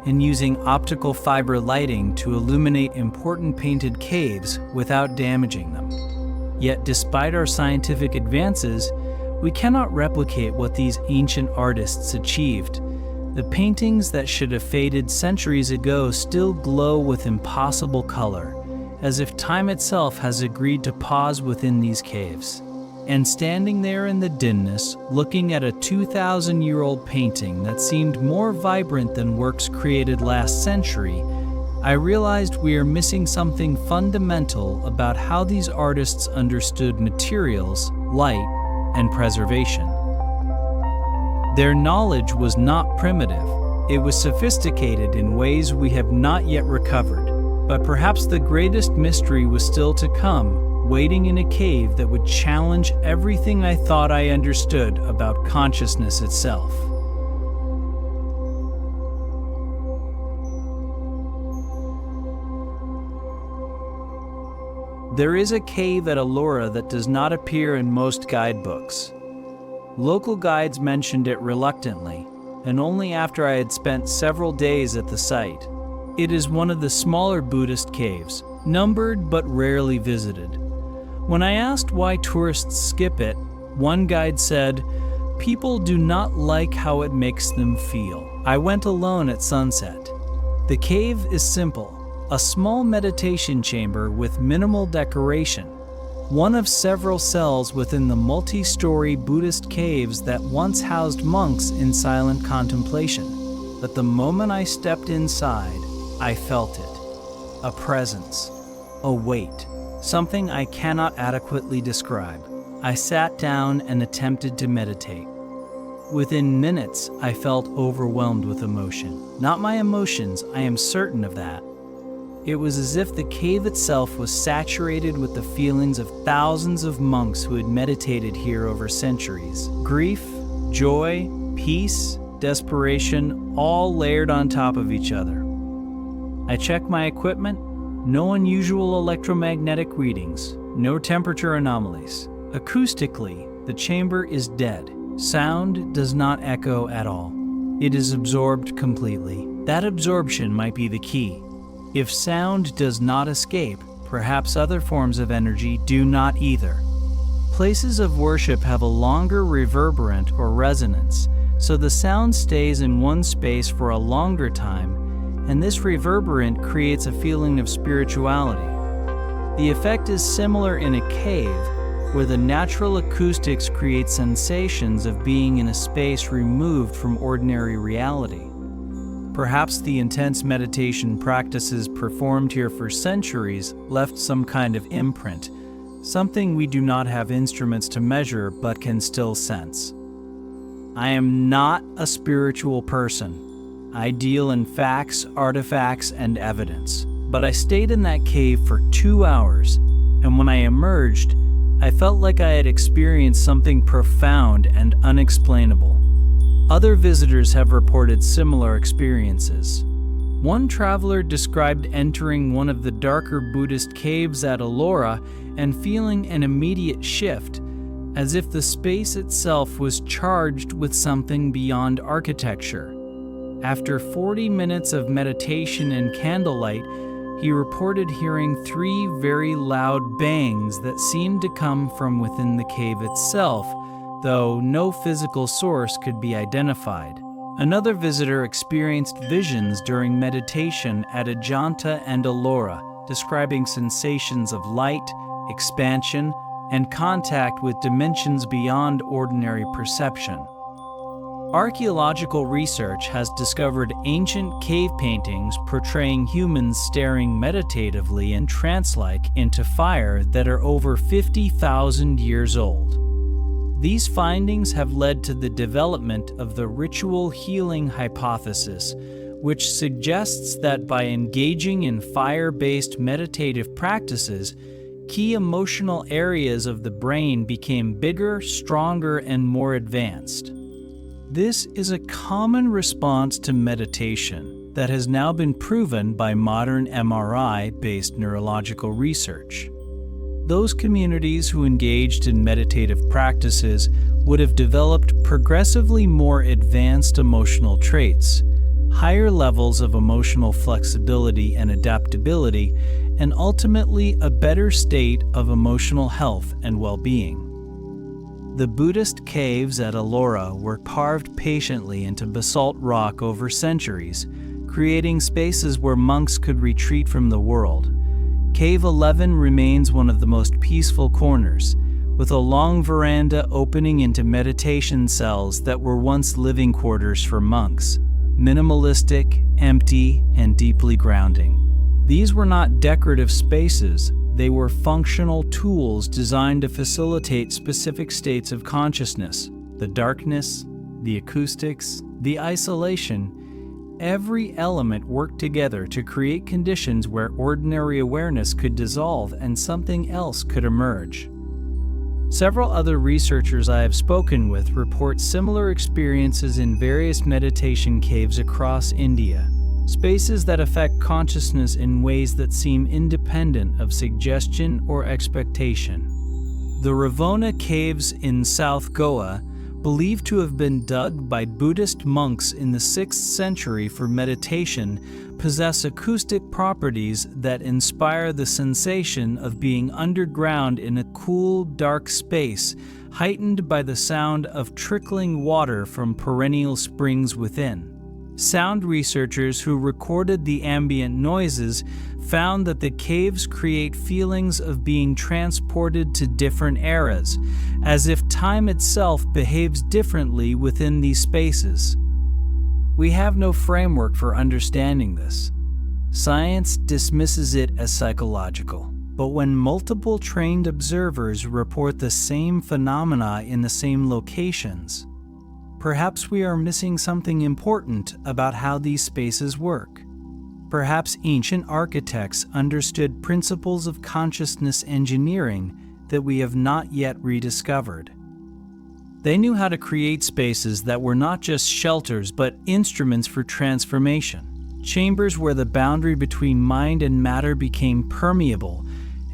and using optical fiber lighting to illuminate important painted caves without damaging them. Yet despite our scientific advances, we cannot replicate what these ancient artists achieved. The paintings that should have faded centuries ago still glow with impossible color, as if time itself has agreed to pause within these caves. And standing there in the dimness, looking at a 2,000-year-old painting that seemed more vibrant than works created last century, I realized we are missing something fundamental about how these artists understood materials, light, and preservation. Their knowledge was not primitive. It was sophisticated in ways we have not yet recovered. But perhaps the greatest mystery was still to come, waiting in a cave that would challenge everything I thought I understood about consciousness itself. There is a cave at Ellora that does not appear in most guidebooks. Local guides mentioned it reluctantly, and only after I had spent several days at the site. It is one of the smaller Buddhist caves, numbered but rarely visited. When I asked why tourists skip it, one guide said, "People do not like how it makes them feel." I went alone at sunset. The cave is simple, a small meditation chamber with minimal decoration, one of several cells within the multi-story Buddhist caves that once housed monks in silent contemplation. But the moment I stepped inside, I felt it. A presence, a weight, something I cannot adequately describe. I sat down and attempted to meditate. Within minutes, I felt overwhelmed with emotion. Not my emotions, I am certain of that. It was as if the cave itself was saturated with the feelings of thousands of monks who had meditated here over centuries. Grief, joy, peace, desperation, all layered on top of each other. I checked my equipment. No unusual electromagnetic readings, no temperature anomalies. Acoustically, the chamber is dead. Sound does not echo at all. It is absorbed completely. That absorption might be the key. If sound does not escape, perhaps other forms of energy do not either. Places of worship have a longer reverberant or resonance, so the sound stays in one space for a longer time, and this reverberant creates a feeling of spirituality. The effect is similar in a cave, where the natural acoustics create sensations of being in a space removed from ordinary reality. Perhaps the intense meditation practices performed here for centuries left some kind of imprint, something we do not have instruments to measure but can still sense. I am not a spiritual person. I deal in facts, artifacts, and evidence. But I stayed in that cave for 2 hours, and when I emerged, I felt like I had experienced something profound and unexplainable. Other visitors have reported similar experiences. One traveler described entering one of the darker Buddhist caves at Ellora and feeling an immediate shift, as if the space itself was charged with something beyond architecture. After 40 minutes of meditation and candlelight, he reported hearing 3 very loud bangs that seemed to come from within the cave itself, though no physical source could be identified. Another visitor experienced visions during meditation at Ajanta and Ellora, describing sensations of light, expansion, and contact with dimensions beyond ordinary perception. Archaeological research has discovered ancient cave paintings portraying humans staring meditatively and trance-like into fire that are over 50,000 years old. These findings have led to the development of the ritual healing hypothesis, which suggests that by engaging in fire-based meditative practices, key emotional areas of the brain became bigger, stronger, and more advanced. This is a common response to meditation that has now been proven by modern MRI-based neurological research. Those communities who engaged in meditative practices would have developed progressively more advanced emotional traits, higher levels of emotional flexibility and adaptability, and ultimately a better state of emotional health and well-being. The Buddhist caves at Ellora were carved patiently into basalt rock over centuries, creating spaces where monks could retreat from the world. Cave 11 remains one of the most peaceful corners, with a long veranda opening into meditation cells that were once living quarters for monks, minimalistic, empty, and deeply grounding. These were not decorative spaces. They were functional tools designed to facilitate specific states of consciousness. The darkness, the acoustics, the isolation, every element worked together to create conditions where ordinary awareness could dissolve and something else could emerge. Several other researchers I have spoken with report similar experiences in various meditation caves across India. Spaces that affect consciousness in ways that seem independent of suggestion or expectation. The Ravona Caves in South Goa, believed to have been dug by Buddhist monks in the 6th century for meditation, possess acoustic properties that inspire the sensation of being underground in a cool, dark space, heightened by the sound of trickling water from perennial springs within. Sound researchers who recorded the ambient noises found that the caves create feelings of being transported to different eras, as if time itself behaves differently within these spaces. We have no framework for understanding this. Science dismisses it as psychological, but when multiple trained observers report the same phenomena in the same locations, perhaps we are missing something important about how these spaces work. Perhaps ancient architects understood principles of consciousness engineering that we have not yet rediscovered. They knew how to create spaces that were not just shelters but instruments for transformation, chambers where the boundary between mind and matter became permeable.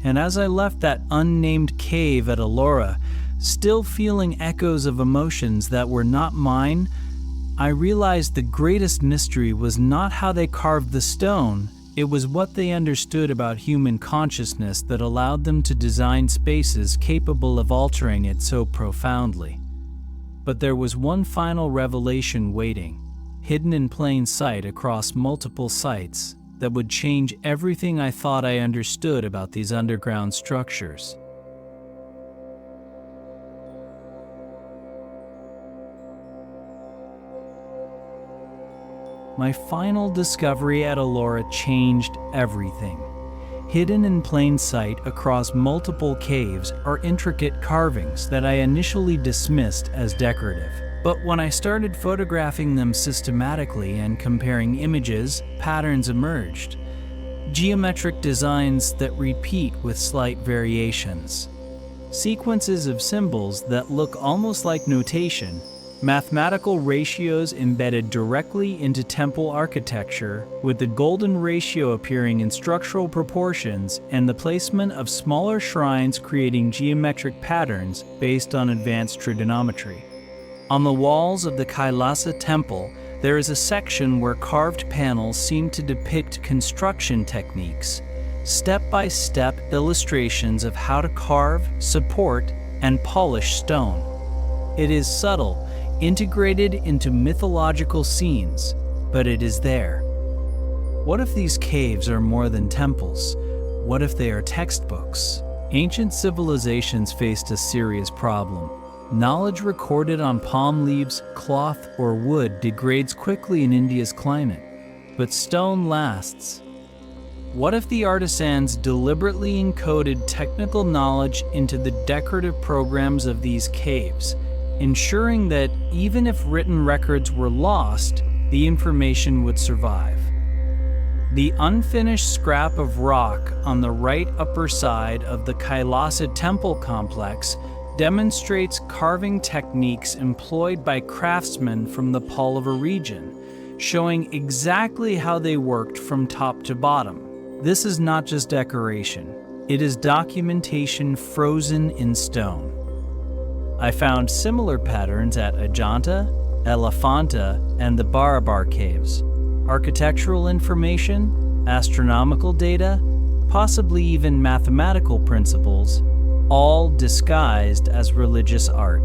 And as I left that unnamed cave at Ellora, still feeling echoes of emotions that were not mine, I realized the greatest mystery was not how they carved the stone, it was what they understood about human consciousness that allowed them to design spaces capable of altering it so profoundly. But there was one final revelation waiting, hidden in plain sight across multiple sites, that would change everything I thought I understood about these underground structures. My final discovery at Ellora changed everything. Hidden in plain sight across multiple caves are intricate carvings that I initially dismissed as decorative. But when I started photographing them systematically and comparing images, patterns emerged. Geometric designs that repeat with slight variations. Sequences of symbols that look almost like notation. Mathematical ratios embedded directly into temple architecture, with the golden ratio appearing in structural proportions and the placement of smaller shrines creating geometric patterns based on advanced trigonometry. On the walls of the Kailasa Temple, there is a section where carved panels seem to depict construction techniques, step-by-step illustrations of how to carve, support, and polish stone. It is subtle, integrated into mythological scenes, but it is there. What if these caves are more than temples? What if they are textbooks? Ancient civilizations faced a serious problem. Knowledge recorded on palm leaves, cloth, or wood degrades quickly in India's climate, but stone lasts. What if the artisans deliberately encoded technical knowledge into the decorative programs of these caves, ensuring that even if written records were lost, the information would survive? The unfinished scrap of rock on the right upper side of the Kailasa Temple complex demonstrates carving techniques employed by craftsmen from the Pallava region, showing exactly how they worked from top to bottom. This is not just decoration, it is documentation frozen in stone. I found similar patterns at Ajanta, Elephanta, and the Barabar caves. Architectural information, astronomical data, possibly even mathematical principles, all disguised as religious art.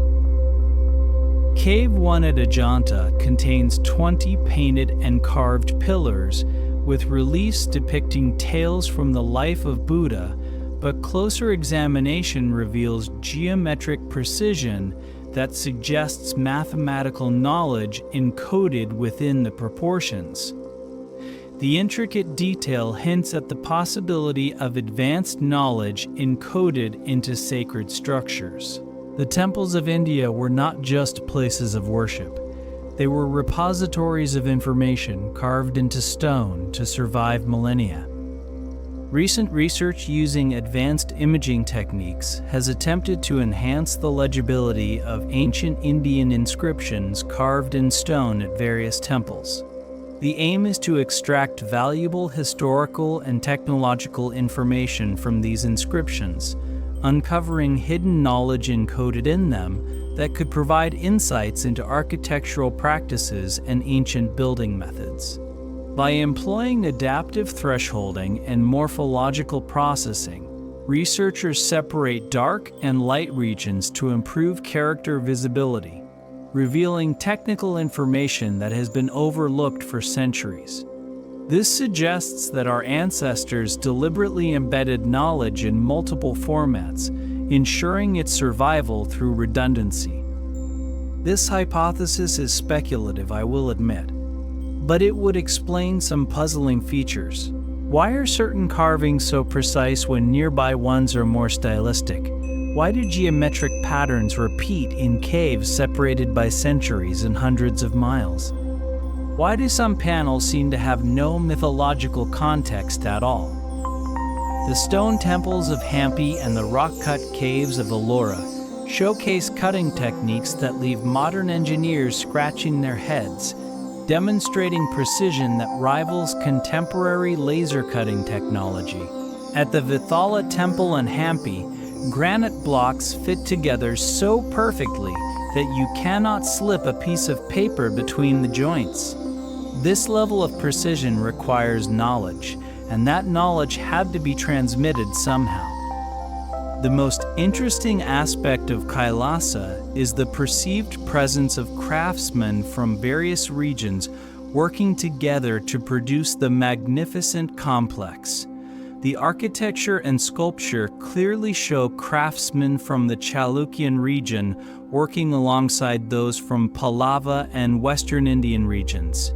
Cave 1 at Ajanta contains 20 painted and carved pillars with reliefs depicting tales from the life of Buddha, but closer examination reveals geometric precision that suggests mathematical knowledge encoded within the proportions. The intricate detail hints at the possibility of advanced knowledge encoded into sacred structures. The temples of India were not just places of worship. They were repositories of information carved into stone to survive millennia. Recent research using advanced imaging techniques has attempted to enhance the legibility of ancient Indian inscriptions carved in stone at various temples. The aim is to extract valuable historical and technological information from these inscriptions, uncovering hidden knowledge encoded in them that could provide insights into architectural practices and ancient building methods. By employing adaptive thresholding and morphological processing, researchers separate dark and light regions to improve character visibility, revealing technical information that has been overlooked for centuries. This suggests that our ancestors deliberately embedded knowledge in multiple formats, ensuring its survival through redundancy. This hypothesis is speculative, I will admit, but it would explain some puzzling features. Why are certain carvings so precise when nearby ones are more stylistic? Why do geometric patterns repeat in caves separated by centuries and hundreds of miles? Why do some panels seem to have no mythological context at all? The stone temples of Hampi and the rock-cut caves of Ellora showcase cutting techniques that leave modern engineers scratching their heads, demonstrating precision that rivals contemporary laser cutting technology. At the Kailasa Temple in Hampi, granite blocks fit together so perfectly that you cannot slip a piece of paper between the joints. This level of precision requires knowledge, and that knowledge had to be transmitted somehow. The most interesting aspect of Kailasa is the perceived presence of craftsmen from various regions working together to produce the magnificent complex. The architecture and sculpture clearly show craftsmen from the Chalukyan region working alongside those from Pallava and Western Indian regions.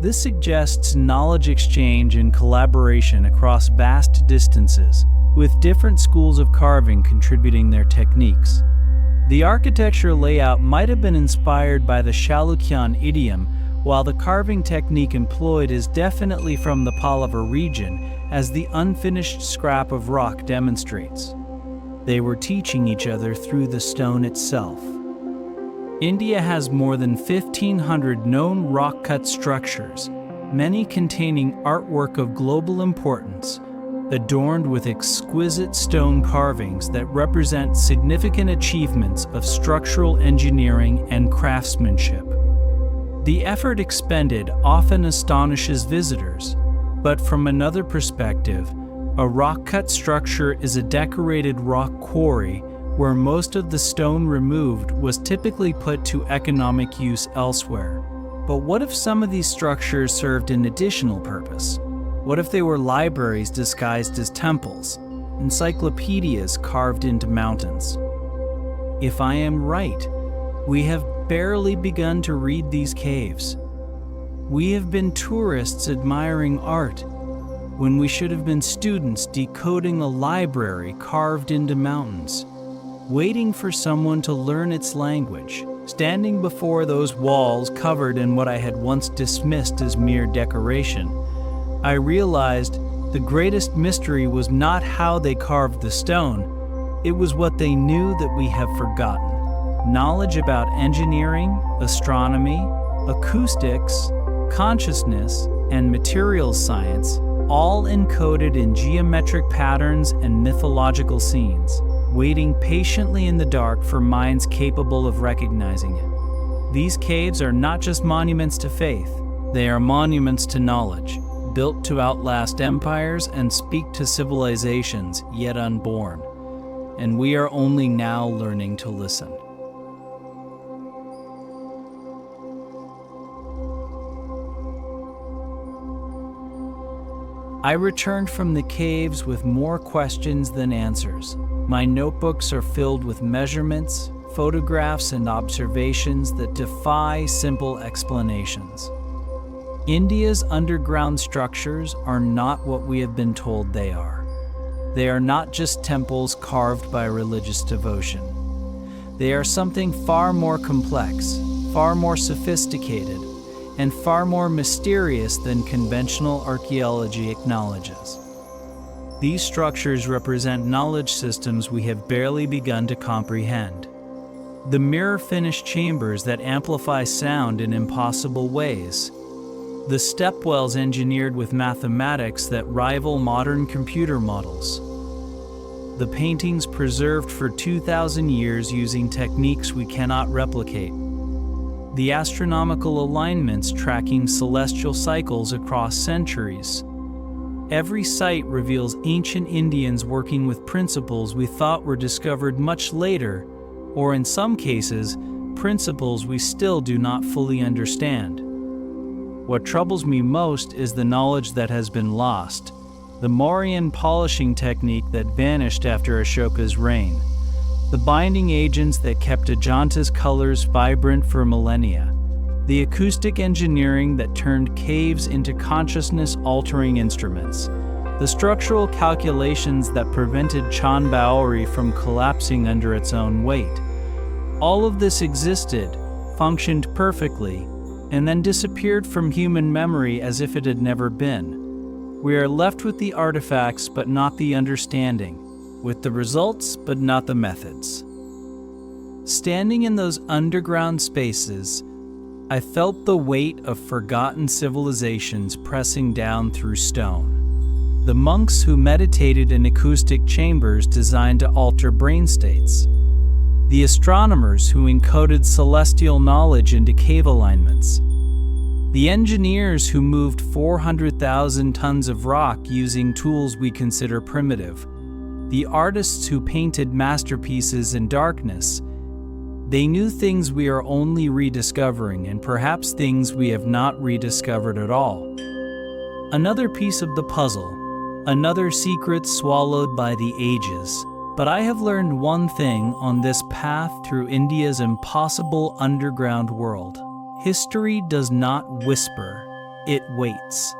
This suggests knowledge exchange and collaboration across vast distances, with different schools of carving contributing their techniques. The architecture layout might have been inspired by the Chalukyan idiom, while the carving technique employed is definitely from the Pallava region, as the unfinished scrap of rock demonstrates. They were teaching each other through the stone itself. India has more than 1,500 known rock-cut structures, many containing artwork of global importance, adorned with exquisite stone carvings that represent significant achievements of structural engineering and craftsmanship. The effort expended often astonishes visitors, but from another perspective, a rock-cut structure is a decorated rock quarry where most of the stone removed was typically put to economic use elsewhere. But what if some of these structures served an additional purpose? What if they were libraries disguised as temples, encyclopedias carved into mountains? If I am right, we have barely begun to read these caves. We have been tourists admiring art, when we should have been students decoding a library carved into mountains, waiting for someone to learn its language, standing before those walls covered in what I had once dismissed as mere decoration. I realized the greatest mystery was not how they carved the stone, it was what they knew that we have forgotten. Knowledge about engineering, astronomy, acoustics, consciousness, and materials science, all encoded in geometric patterns and mythological scenes, waiting patiently in the dark for minds capable of recognizing it. These caves are not just monuments to faith, they are monuments to knowledge, built to outlast empires and speak to civilizations yet unborn. And we are only now learning to listen. I returned from the caves with more questions than answers. My notebooks are filled with measurements, photographs, and observations that defy simple explanations. India's underground structures are not what we have been told they are. They are not just temples carved by religious devotion. They are something far more complex, far more sophisticated, and far more mysterious than conventional archaeology acknowledges. These structures represent knowledge systems we have barely begun to comprehend. The mirror-finished chambers that amplify sound in impossible ways. The stepwells engineered with mathematics that rival modern computer models. The paintings preserved for 2,000 years using techniques we cannot replicate. The astronomical alignments tracking celestial cycles across centuries. Every site reveals ancient Indians working with principles we thought were discovered much later, or in some cases, principles we still do not fully understand. What troubles me most is the knowledge that has been lost, the Mauryan polishing technique that vanished after Ashoka's reign. The binding agents that kept Ajanta's colors vibrant for millennia, the acoustic engineering that turned caves into consciousness-altering instruments, the structural calculations that prevented Chand Baori from collapsing under its own weight. All of this existed, functioned perfectly, and then disappeared from human memory as if it had never been. We are left with the artifacts but not the understanding, with the results but not the methods. Standing in those underground spaces, I felt the weight of forgotten civilizations pressing down through stone. The monks who meditated in acoustic chambers designed to alter brain states. The astronomers who encoded celestial knowledge into cave alignments. The engineers who moved 400,000 tons of rock using tools we consider primitive. The artists who painted masterpieces in darkness. They knew things we are only rediscovering, and perhaps things we have not rediscovered at all. Another piece of the puzzle, another secret swallowed by the ages. But I have learned one thing on this path through India's impossible underground world. History does not whisper, it waits.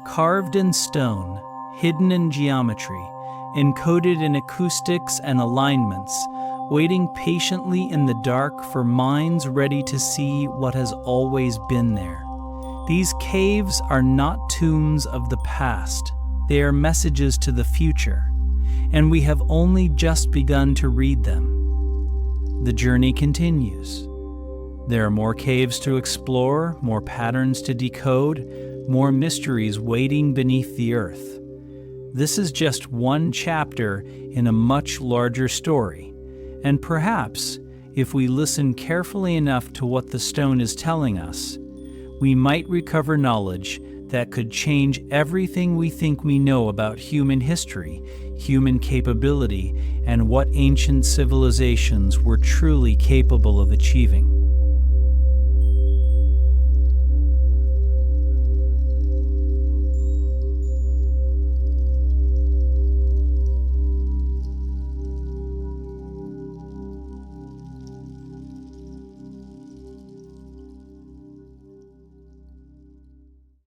Carved in stone, hidden in geometry, encoded in acoustics and alignments, waiting patiently in the dark for minds ready to see what has always been there. These caves are not tombs of the past, they are messages to the future, and we have only just begun to read them. The journey continues. There are more caves to explore, more patterns to decode, more mysteries waiting beneath the earth. This is just one chapter in a much larger story. And perhaps, if we listen carefully enough to what the stone is telling us, we might recover knowledge that could change everything we think we know about human history, human capability, and what ancient civilizations were truly capable of achieving.